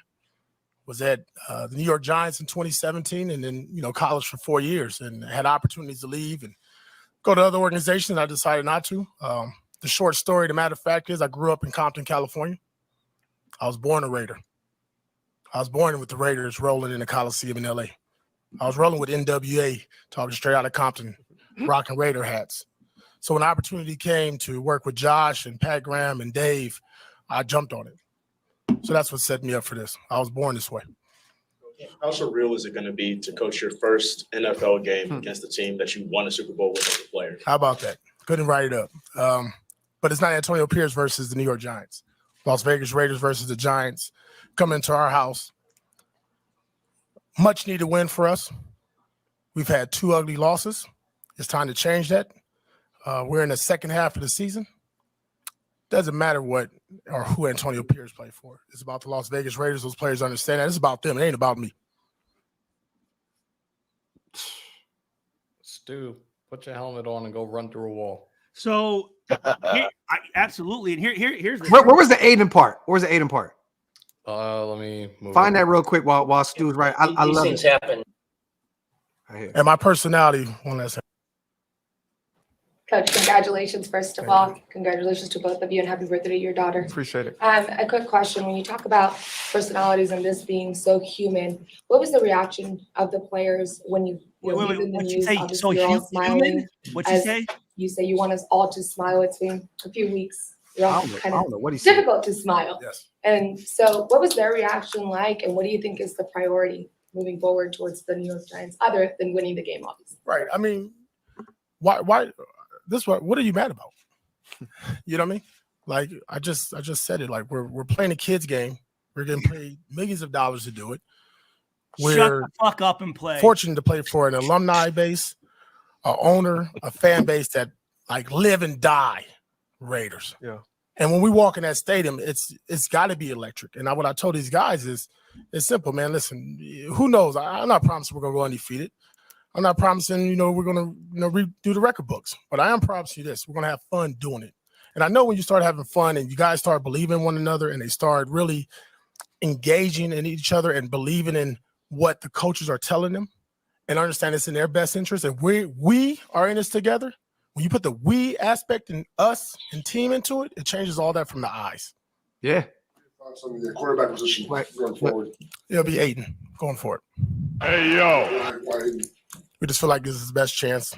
Was at the New York Giants in 2017, and then, college for 4 years, and had opportunities to leave and go to other organizations. I decided not to. The short story, the matter of fact is I grew up in Compton, California. I was born a Raider. I was born with the Raiders rolling in the Coliseum in LA. I was rolling with NWA, talking straight out of Compton, rocking Raider hats. So when the opportunity came to work with Josh and Pat Graham and Dave, I jumped on it. So that's what set me up for this. I was born this way. How surreal is it going to be to coach your first NFL game against the team that you won a Super Bowl with as a player? How about that? Couldn't write it up. But it's not Antonio Pierce versus the New York Giants. Las Vegas Raiders versus the Giants coming into our house. Much needed win for us. We've had 2 ugly losses. It's time to change that. We're in the second half of the season. Doesn't matter what or who Antonio Pierce played for. It's about the Las Vegas Raiders. Those players understand that. It's about them. It ain't about me. Stu, put your helmet on and go run through a wall. So, absolutely. And here's the where was the Aiden part? Where's the Aiden part? Let me find that real quick while Stu's right. I love things it. happen. And my personality, one last thing. Coach, congratulations, first of all. Congratulations to both of you, and happy birthday to your daughter. Appreciate it. A quick question. When you talk about personalities and this being so human, what was the reaction of the players when you gave them the news? So Obviously, you're all smiling. What'd you say? you say you want us all to smile. It's been a few weeks. You're all kind I of don't know what he said. difficult to smile. Yes. And so what was their reaction like? And what do you think is the priority moving forward towards the New York Giants, other than winning the game, obviously? Right. I mean, why what are you mad about? You know what I mean? Like I just said it. Like we're playing a kids game. We're getting paid millions of dollars to do it. Shut We're the fuck up and play. fortunate to play for an alumni base, a owner, a fan base that like live and die Raiders. Yeah. And when we walk in that stadium, it's got to be electric. And what I told these guys is, it's simple, man. Listen, who knows? I'm not promising we're gonna go undefeated. I'm not promising, we're gonna, redo the record books. But I am promising you this: we're gonna have fun doing it. And I know when you start having fun and you guys start believing in one another and they start really engaging in each other and believing in what the coaches are telling them and understand it's in their best interest, and we are in this together. When you put the we aspect in us and team into it, it changes all that from the eyes. Yeah. Thoughts on the quarterback position going forward? It'll be Aiden going for it. Hey, yo. Why Aiden? We just feel like this is his best chance.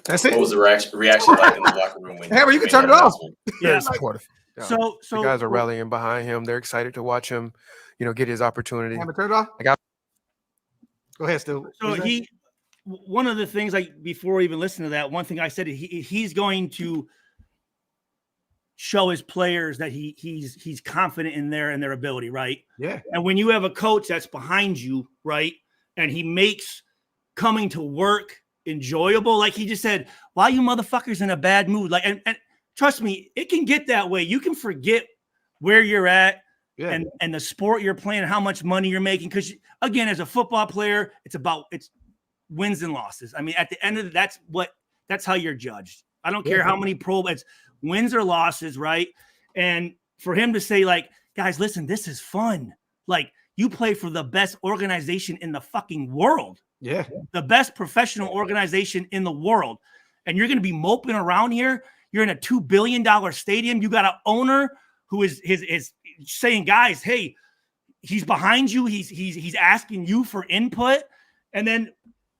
That's it. What was the reaction like in the locker room? Hammer, you can turn it off. Very supportive. Yeah. So the guys are rallying behind him. They're excited to watch him, get his opportunity. Hammer, turn it off. Go ahead, Stu. So one of the things, like before we even listen to that, one thing I said, he's going to show his players that he's confident in their ability, right? Yeah. And when you have a coach that's behind you, right, and he makes coming to work enjoyable, like he just said, why are you motherfuckers in a bad mood? Like, and trust me, it can get that way. You can forget where you're at. Yeah. And the sport you're playing, how much money you're making. Because again, as a football player, it's wins and losses. I mean, at the end of that's how you're judged. I don't care how many it's wins or losses, right? And for him to say, like, guys, listen, this is fun. Like, you play for the best organization in the fucking world. Yeah. The best professional organization in the world. And you're going to be moping around here. You're in a $2 billion stadium. You got an owner who is saying, guys, hey, he's behind you. He's asking you for input. And then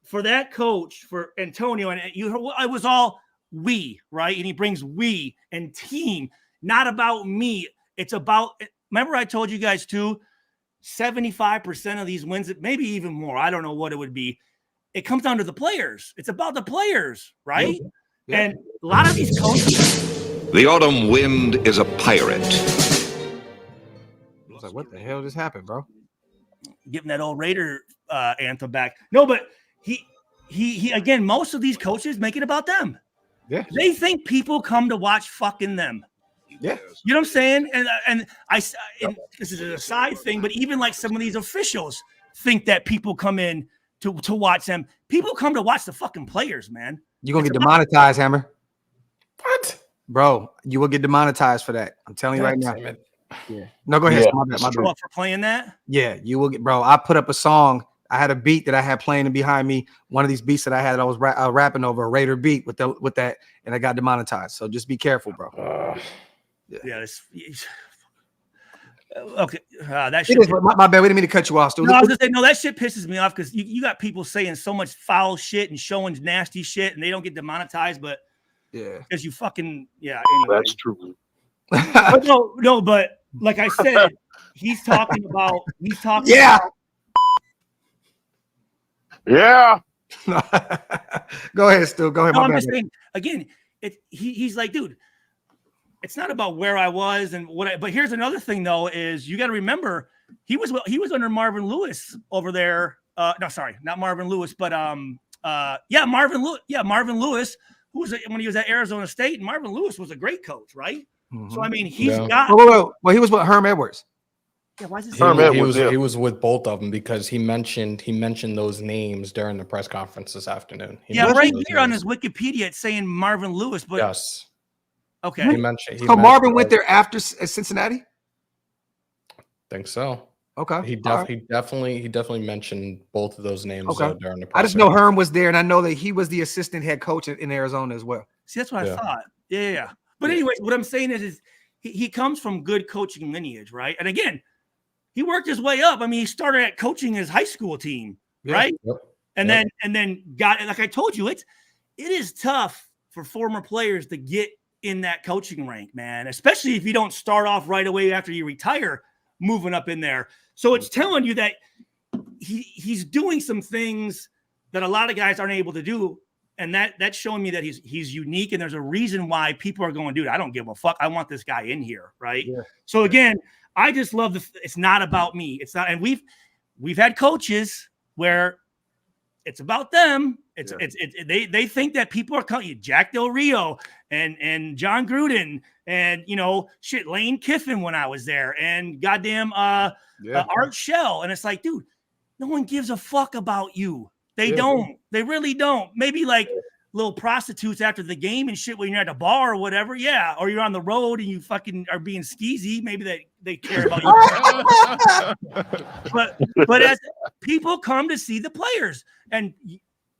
for that coach, for Antonio, and it was all we, right? And he brings we and team, not about me. It's about, remember I told you guys too, 75% of these wins, maybe even more, I don't know what it would be. It comes down to the players. It's about the players, right? Yeah. And a lot of these coaches. The autumn wind is a pirate. I was like, what the hell just happened, bro? Giving that old Raider anthem back. No, but he again, most of these coaches make it about them. Yeah. They think people come to watch fucking them. Yeah. You know what I'm saying? And this is a side thing, but even like some of these officials think that people come in to watch them. People come to watch the fucking players, man. You're going to get demonetized, Hammer. What? Bro, you will get demonetized for that. I'm telling you right now. Yeah. No, go ahead. Yeah. My bad. For playing that? Yeah, you will get, bro. I put up a song. I had a beat that I had playing behind me. One of these beats that I had, I was rapping over a Raider beat with that, and I got demonetized. So just be careful, bro. Yeah. Okay. That shit. My bad. We didn't mean to cut you off, Stu. No, I was gonna say, no, that shit pisses me off because you got people saying so much foul shit and showing nasty shit, and they don't get demonetized, but yeah, because you fucking Anyway. That's true. But no, but like I said, he's talking about. Yeah. Yeah. Go ahead, Stu. Go ahead. No, I'm just saying again. He's like, dude. It's not about where I was and but here's another thing though, is you got to remember he was under Marvin Lewis over there. No, sorry, not Marvin Lewis, but Marvin Lewis, who was when he was at Arizona State, and Marvin Lewis was a great coach, right? Mm-hmm. So I mean, he's got. Well, he was with Herm Edwards. Yeah, why is this? He was with both of them because he mentioned those names during the press conference this afternoon. Right here on his Wikipedia, it's saying Marvin Lewis, but yes. Okay. So Marvin went there after Cincinnati? Think so. Okay. He definitely mentioned both of those names during the press. I just know Herm was there, and I know that he was the assistant head coach in Arizona as well. See, that's what I thought. Yeah. But anyways, what I'm saying is he comes from good coaching lineage, right? And again, he worked his way up. I mean, he started at coaching his high school team, right? Yep. And then got, like I told you, it is tough for former players to get in that coaching rank, man, especially if you don't start off right away after you retire, moving up in there. So it's telling you that he's doing some things that a lot of guys aren't able to do. And that's showing me that he's unique. And there's a reason why people are going, dude, I don't give a fuck. I want this guy in here. Right. Yeah. So again, I just love it's not about me. It's not. And we've had coaches where it's about them. They think that people are coming. Jack Del Rio and John Gruden and Lane Kiffin when I was there and goddamn Art Shell. And it's like, dude, no one gives a fuck about you. They don't. They really don't. Maybe like little prostitutes after the game and shit when you're at a bar or whatever. Yeah. Or you're on the road and you fucking are being skeezy. Maybe they care about you. but as people come to see the players, and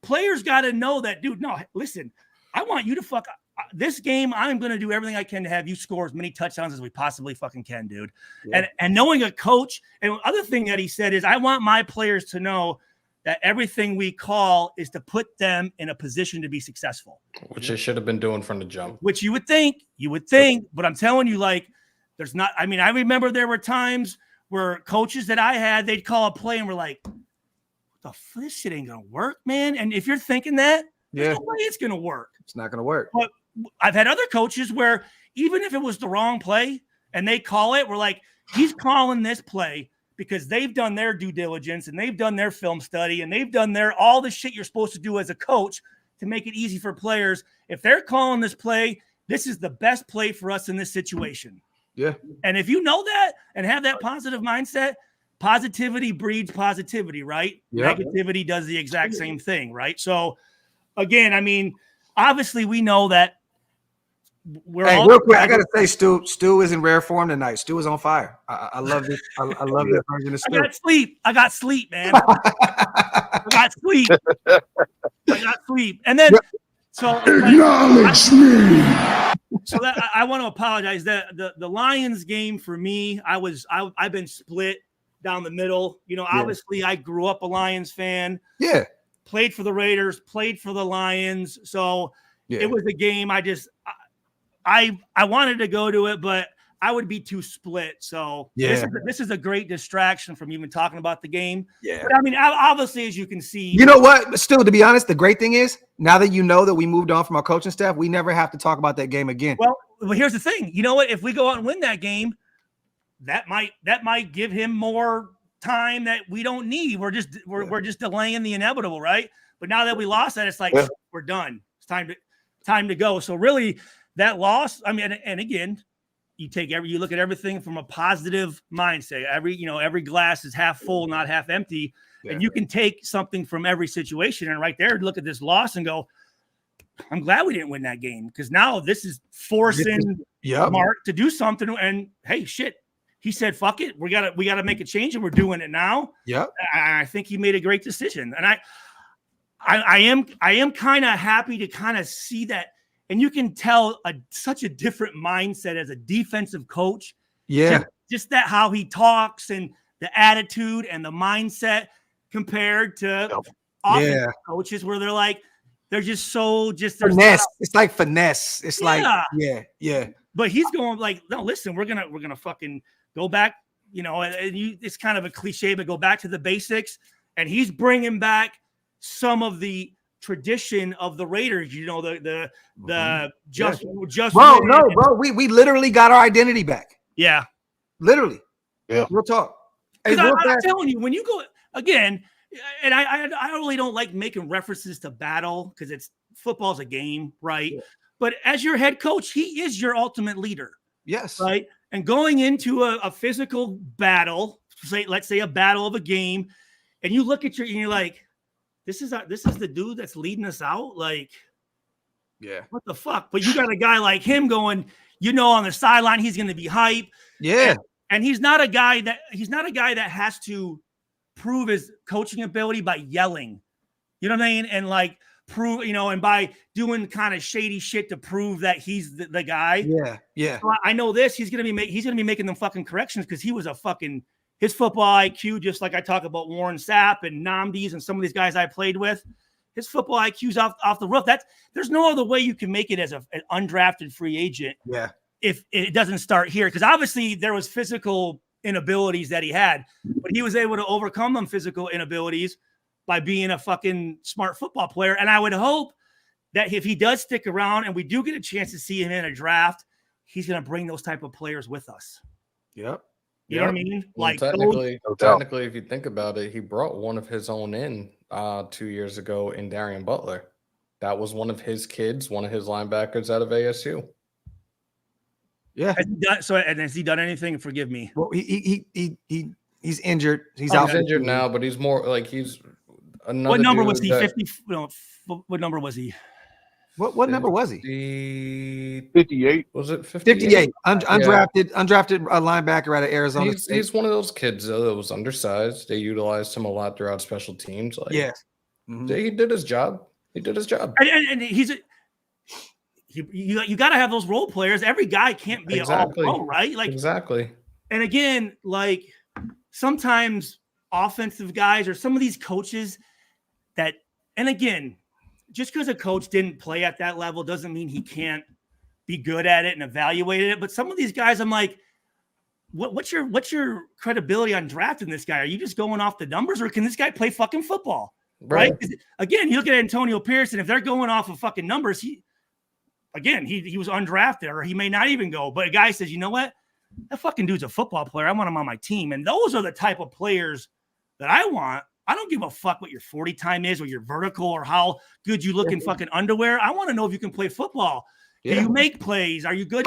players got to know that, dude, no, listen, I want you to fuck this game. I'm going to do everything I can to have you score as many touchdowns as we possibly fucking can, dude. Yeah. And knowing a coach, and the other thing that he said is, I want my players to know that everything we call is to put them in a position to be successful. Which they should have been doing from the jump. Which you would think, but I'm telling you, like, there's not, I mean, I remember there were times where coaches that I had, they'd call a play and we're like, what the fuck, this shit ain't going to work, man. And if you're thinking that, there's no way it's going to work. It's not going to work. But I've had other coaches where even if it was the wrong play and they call it, we're like, he's calling this play because they've done their due diligence and they've done their film study and they've done all the shit you're supposed to do as a coach to make it easy for players. If they're calling this play, this is the best play for us in this situation. Yeah. And if you know that and have that positive mindset, positivity breeds positivity, right? Yeah. Negativity does the exact same thing, right? So again, I mean, obviously we know that real quick, I gotta say, Stu is in rare form tonight. Stu is on fire. I love this. I love this version of Stu. I got sleep, man. I got sleep. And then acknowledge me. So that I want to apologize. That the Lions game for me, I've been split down the middle. Obviously I grew up a Lions fan. Yeah. Played for the Raiders, played for the Lions. So it was a game I wanted to go to it, but I would be too split. So this is a great distraction from even talking about the game. Yeah. But I mean, obviously, as you can see, you know what? But still, to be honest, the great thing is now that you know that we moved on from our coaching staff, we never have to talk about that game again. Well, here's the thing. You know what? If we go out and win that game, that might give him more time that we don't need. We're just delaying the inevitable, right? But now that we lost that, it's like we're done. It's time to go. So really, that loss, I mean, and again, you look at everything from a positive mindset. Every glass is half full, not half empty. Yeah. And you can take something from every situation. And right there, look at this loss and go, I'm glad we didn't win that game, because now this is forcing Mark to do something. And hey, shit, he said, fuck it. We gotta make a change, and we're doing it now. Yeah. I think he made a great decision. And I am kind of happy to kind of see that. And you can tell such a different mindset as a defensive coach. Yeah. Just that how he talks and the attitude and the mindset compared to offensive coaches where they're just finesse. It's like finesse. It's like, yeah. But he's going like, no, listen, we're gonna fucking go back. It's kind of a cliche, but go back to the basics. And he's bringing back some of the tradition of the Raiders, the bro. We literally got our identity back. Yeah, literally. Yeah, real talk. Hey, I'm telling you, when you go again, and I really don't like making references to battle because football's a game, right? Yeah. But as your head coach, he is your ultimate leader. Yes, right. And going into a physical battle, let's say a battle of a game, and you look at and you're like, This is the dude that's leading us out. Like, yeah, what the fuck? But you got a guy like him going, on the sideline, he's going to be hype. Yeah. And he's not a guy that has to prove his coaching ability by yelling. You know what I mean? And like prove, and by doing kind of shady shit to prove that he's the guy. Yeah. Yeah. So I know this, he's going to be making them fucking corrections because he was his football IQ, just like I talk about Warren Sapp and Namdi's and some of these guys I played with, his football IQ's off the roof. There's no other way you can make it as an undrafted free agent. Yeah. If it doesn't start here, because obviously there was physical inabilities that he had, but he was able to overcome them physical inabilities by being a fucking smart football player. And I would hope that if he does stick around and we do get a chance to see him in a draft, he's going to bring those type of players with us. Yep. You know what I mean? Well, Like technically, if you think about it, he brought one of his own in 2 years ago in Darian Butler. That was one of his kids, one of his linebackers out of ASU. Yeah. Has he done anything? Forgive me. Well, he's injured. He's He's injured now, but he's more like he's another. What number was dude he? that- 50. No, what number was he? What number was he? 58. Was it 58? 58. Undrafted linebacker out of Arizona State. He's one of those kids though, that was undersized. They utilized him a lot throughout special teams. Like, Yeah. He did his job. He did his job. And he's you got to have those role players. Every guy can't be Exactly. all pro, right? Like Exactly. And again, like sometimes offensive guys or some of these coaches that, and again, just because a coach didn't play at that level doesn't mean he can't be good at it and evaluate it. But some of these guys, I'm like, what's your credibility on drafting this guy? Are you just going off the numbers, or can this guy play fucking football? Right? Again, you look at Antonio Pearson. If they're going off of fucking numbers, he was undrafted, or he may not even go. But a guy says, you know what? That fucking dude's a football player. I want him on my team. And those are the type of players that I want. I don't give a fuck what your 40 time is or your vertical or how good you look in fucking underwear. I want to know if you can play football. Do you make plays? Are you good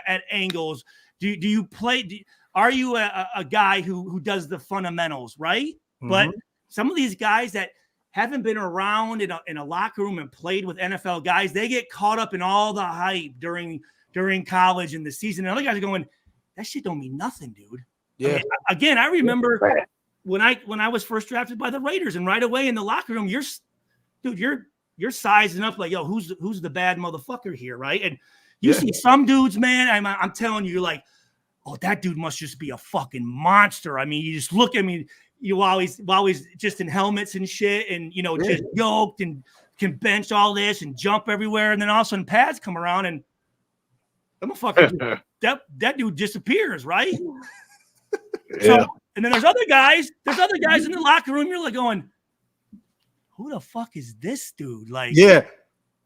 at angles? Do you play? Are you a guy who does the fundamentals, right? But some of these guys that haven't been around in a locker room and played with NFL guys, they get caught up in all the hype during college and the season. And other guys are going, that shit don't mean nothing, dude. Yeah. I remember when I was first drafted by the Raiders, and right away in the locker room, you're sizing up like, yo, who's the bad motherfucker here, right? And you see some dudes, man. I'm telling you, you're like, oh, that dude must just be a fucking monster. I mean, you just look at me. You always just in helmets and shit, and just yoked and can bench all this and jump everywhere, and then all of a sudden pads come around and I'm a fucking that dude disappears, right? So, and then there's other guys in the locker room. You're like going, who the fuck is this dude? Like, yeah,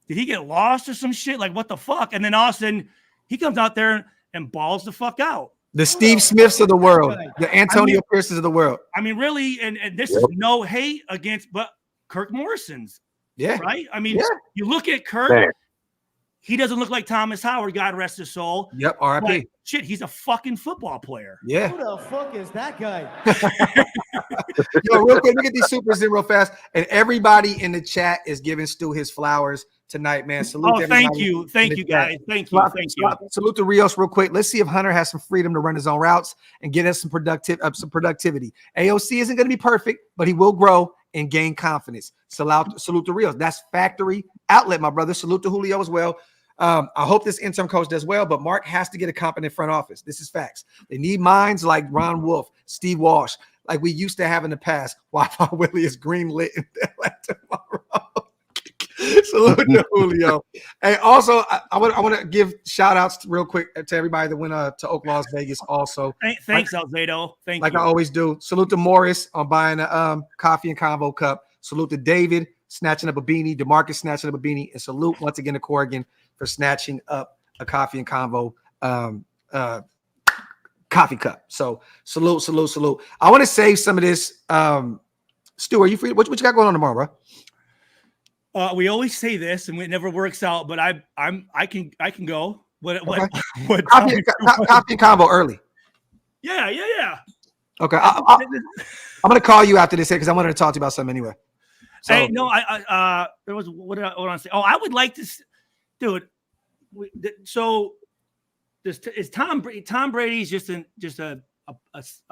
did he get lost or some shit? Like, what the fuck? And then all of a sudden he comes out there and balls the fuck out. The Steve Smiths of the world, the Antonio Pearsons of the world. I mean, really, and this is no hate against, but Kirk Morrison's. Yeah. Right? I mean, you look at Kirk, he doesn't look like Thomas Howard, God rest his soul. Yep, R.I.P. Shit, he's a fucking football player. Yeah. Who the fuck is that guy? Yo, real quick, look at these supers in real fast. And everybody in the chat is giving Stu his flowers tonight, man. Salute to thank everybody you. Thank you, guys. Thank you. Thank you. Salute to Rios real quick. Let's see if Hunter has some freedom to run his own routes and get us some productivity. AOC isn't going to be perfect, but he will grow and gain confidence. Salute to Rios. That's factory outlet, my brother. Salute to Julio as well. I hope this interim coach does well, but Mark has to get a competent front office. This is facts. They need minds like Ron Wolf, Steve Walsh, like we used to have in the past. Wi-Fi Willie is green lit tomorrow. Salute to Julio. And also, I want to give shout outs real quick to everybody that went to OakLosVegas also. Thanks, Alzado. Thank you. Like I always do. Salute to Morris on buying a coffee and convo cup. Salute to David snatching up a beanie, DeMarcus snatching up a beanie, and salute once again to Corrigan for snatching up a coffee and convo coffee cup. So salute. I want to save some of this. Stu, are you free? What you got going on tomorrow, bro? We always say this, and it never works out. But I can go. What coffee and convo early? Yeah. Okay, I'm gonna call you after this because I wanted to talk to you about something anyway. So, hey, no, there was what did I want to say? Oh, I would like to, dude. So, is Tom Brady's just a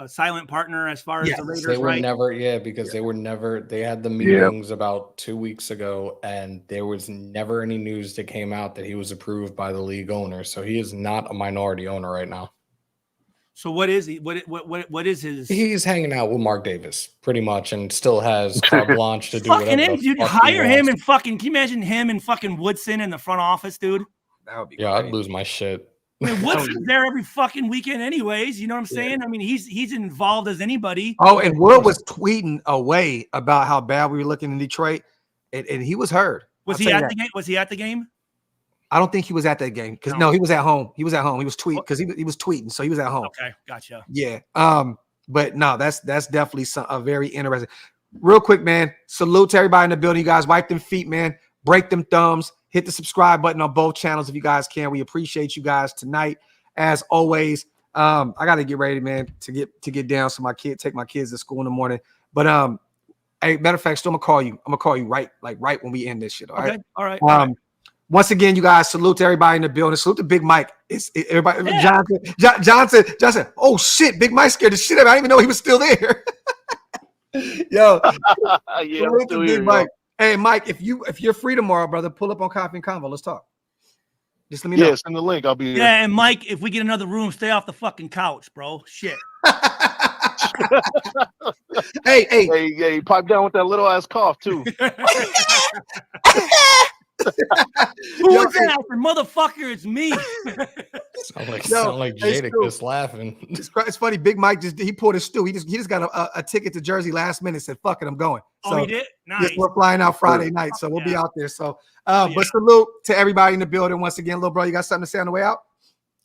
silent partner as far as the Raiders, they were right? never, because they had the meetings about 2 weeks ago, and there was never any news that came out that he was approved by the league owner. So he is not a minority owner right now. So what is he? What is his? He's hanging out with Mark Davis pretty much, and still has carte blanche to do fucking whatever. him, the dude. fuck he Hire him wants. and fucking. Can you imagine him and fucking Woodson in the front office, dude? That would be Yeah, I'd lose my shit. I mean, Woodson's there every fucking weekend, anyways. You know what I'm saying? I mean, he's involved as anybody. Oh, and Wood was tweeting away about how bad we were looking in Detroit, and he was heard. Was he at the game? Was he at the game? I don't think he was at that game because no, he was at home. He was at home. He was tweeting because he was tweeting, so he was at home. Okay, gotcha. Yeah. But no, that's definitely a very interesting. Real quick, man. Salute to everybody in the building. You guys wipe them feet, man. Break them thumbs. Hit the subscribe button on both channels if you guys can. We appreciate you guys tonight, as always. I got to get ready, man, to get down so take my kids to school in the morning. But hey, matter of fact, still I'm gonna call you right when we end this shit. All right. Okay. All right. Once again, you guys, salute to everybody in the building. Salute to Big Mike. Everybody. Yeah. Johnson. Oh shit, Big Mike scared the shit out of me. I didn't even know he was still there. Yo, Yeah, salute to Big Mike. Hey, Mike, if you're free tomorrow, brother, pull up on Coffee and Convo. Let's talk. Just let me know. Yeah, send the link. I'll be here. Yeah, and Mike, if we get another room, stay off the fucking couch, bro. Shit. Hey, pipe down with that little ass cough too. Who was that? Motherfucker, it's me. Sound like Jada just laughing. It's funny. Big Mike he pulled his Stu. He just got a ticket to Jersey last minute. Said fuck it, I'm going. So, he did. Nice. Yes, we're flying out Friday night, so we'll be out there. So, but salute to everybody in the building once again. Little bro, you got something to say on the way out?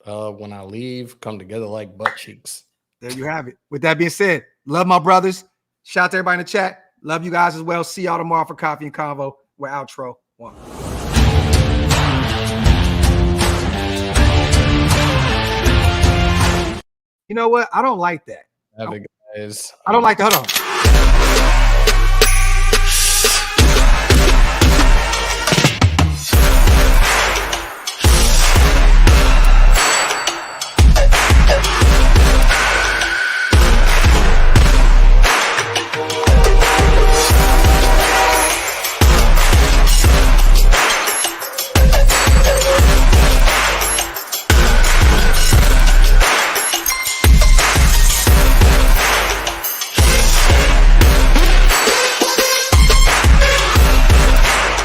When I leave, come together like butt cheeks. There you have it. With that being said, love my brothers. Shout out to everybody in the chat. Love you guys as well. See y'all tomorrow for Coffee and Convo. We're outro 1. You know what? I don't like that. Have it, guys. I don't like that. Hold on.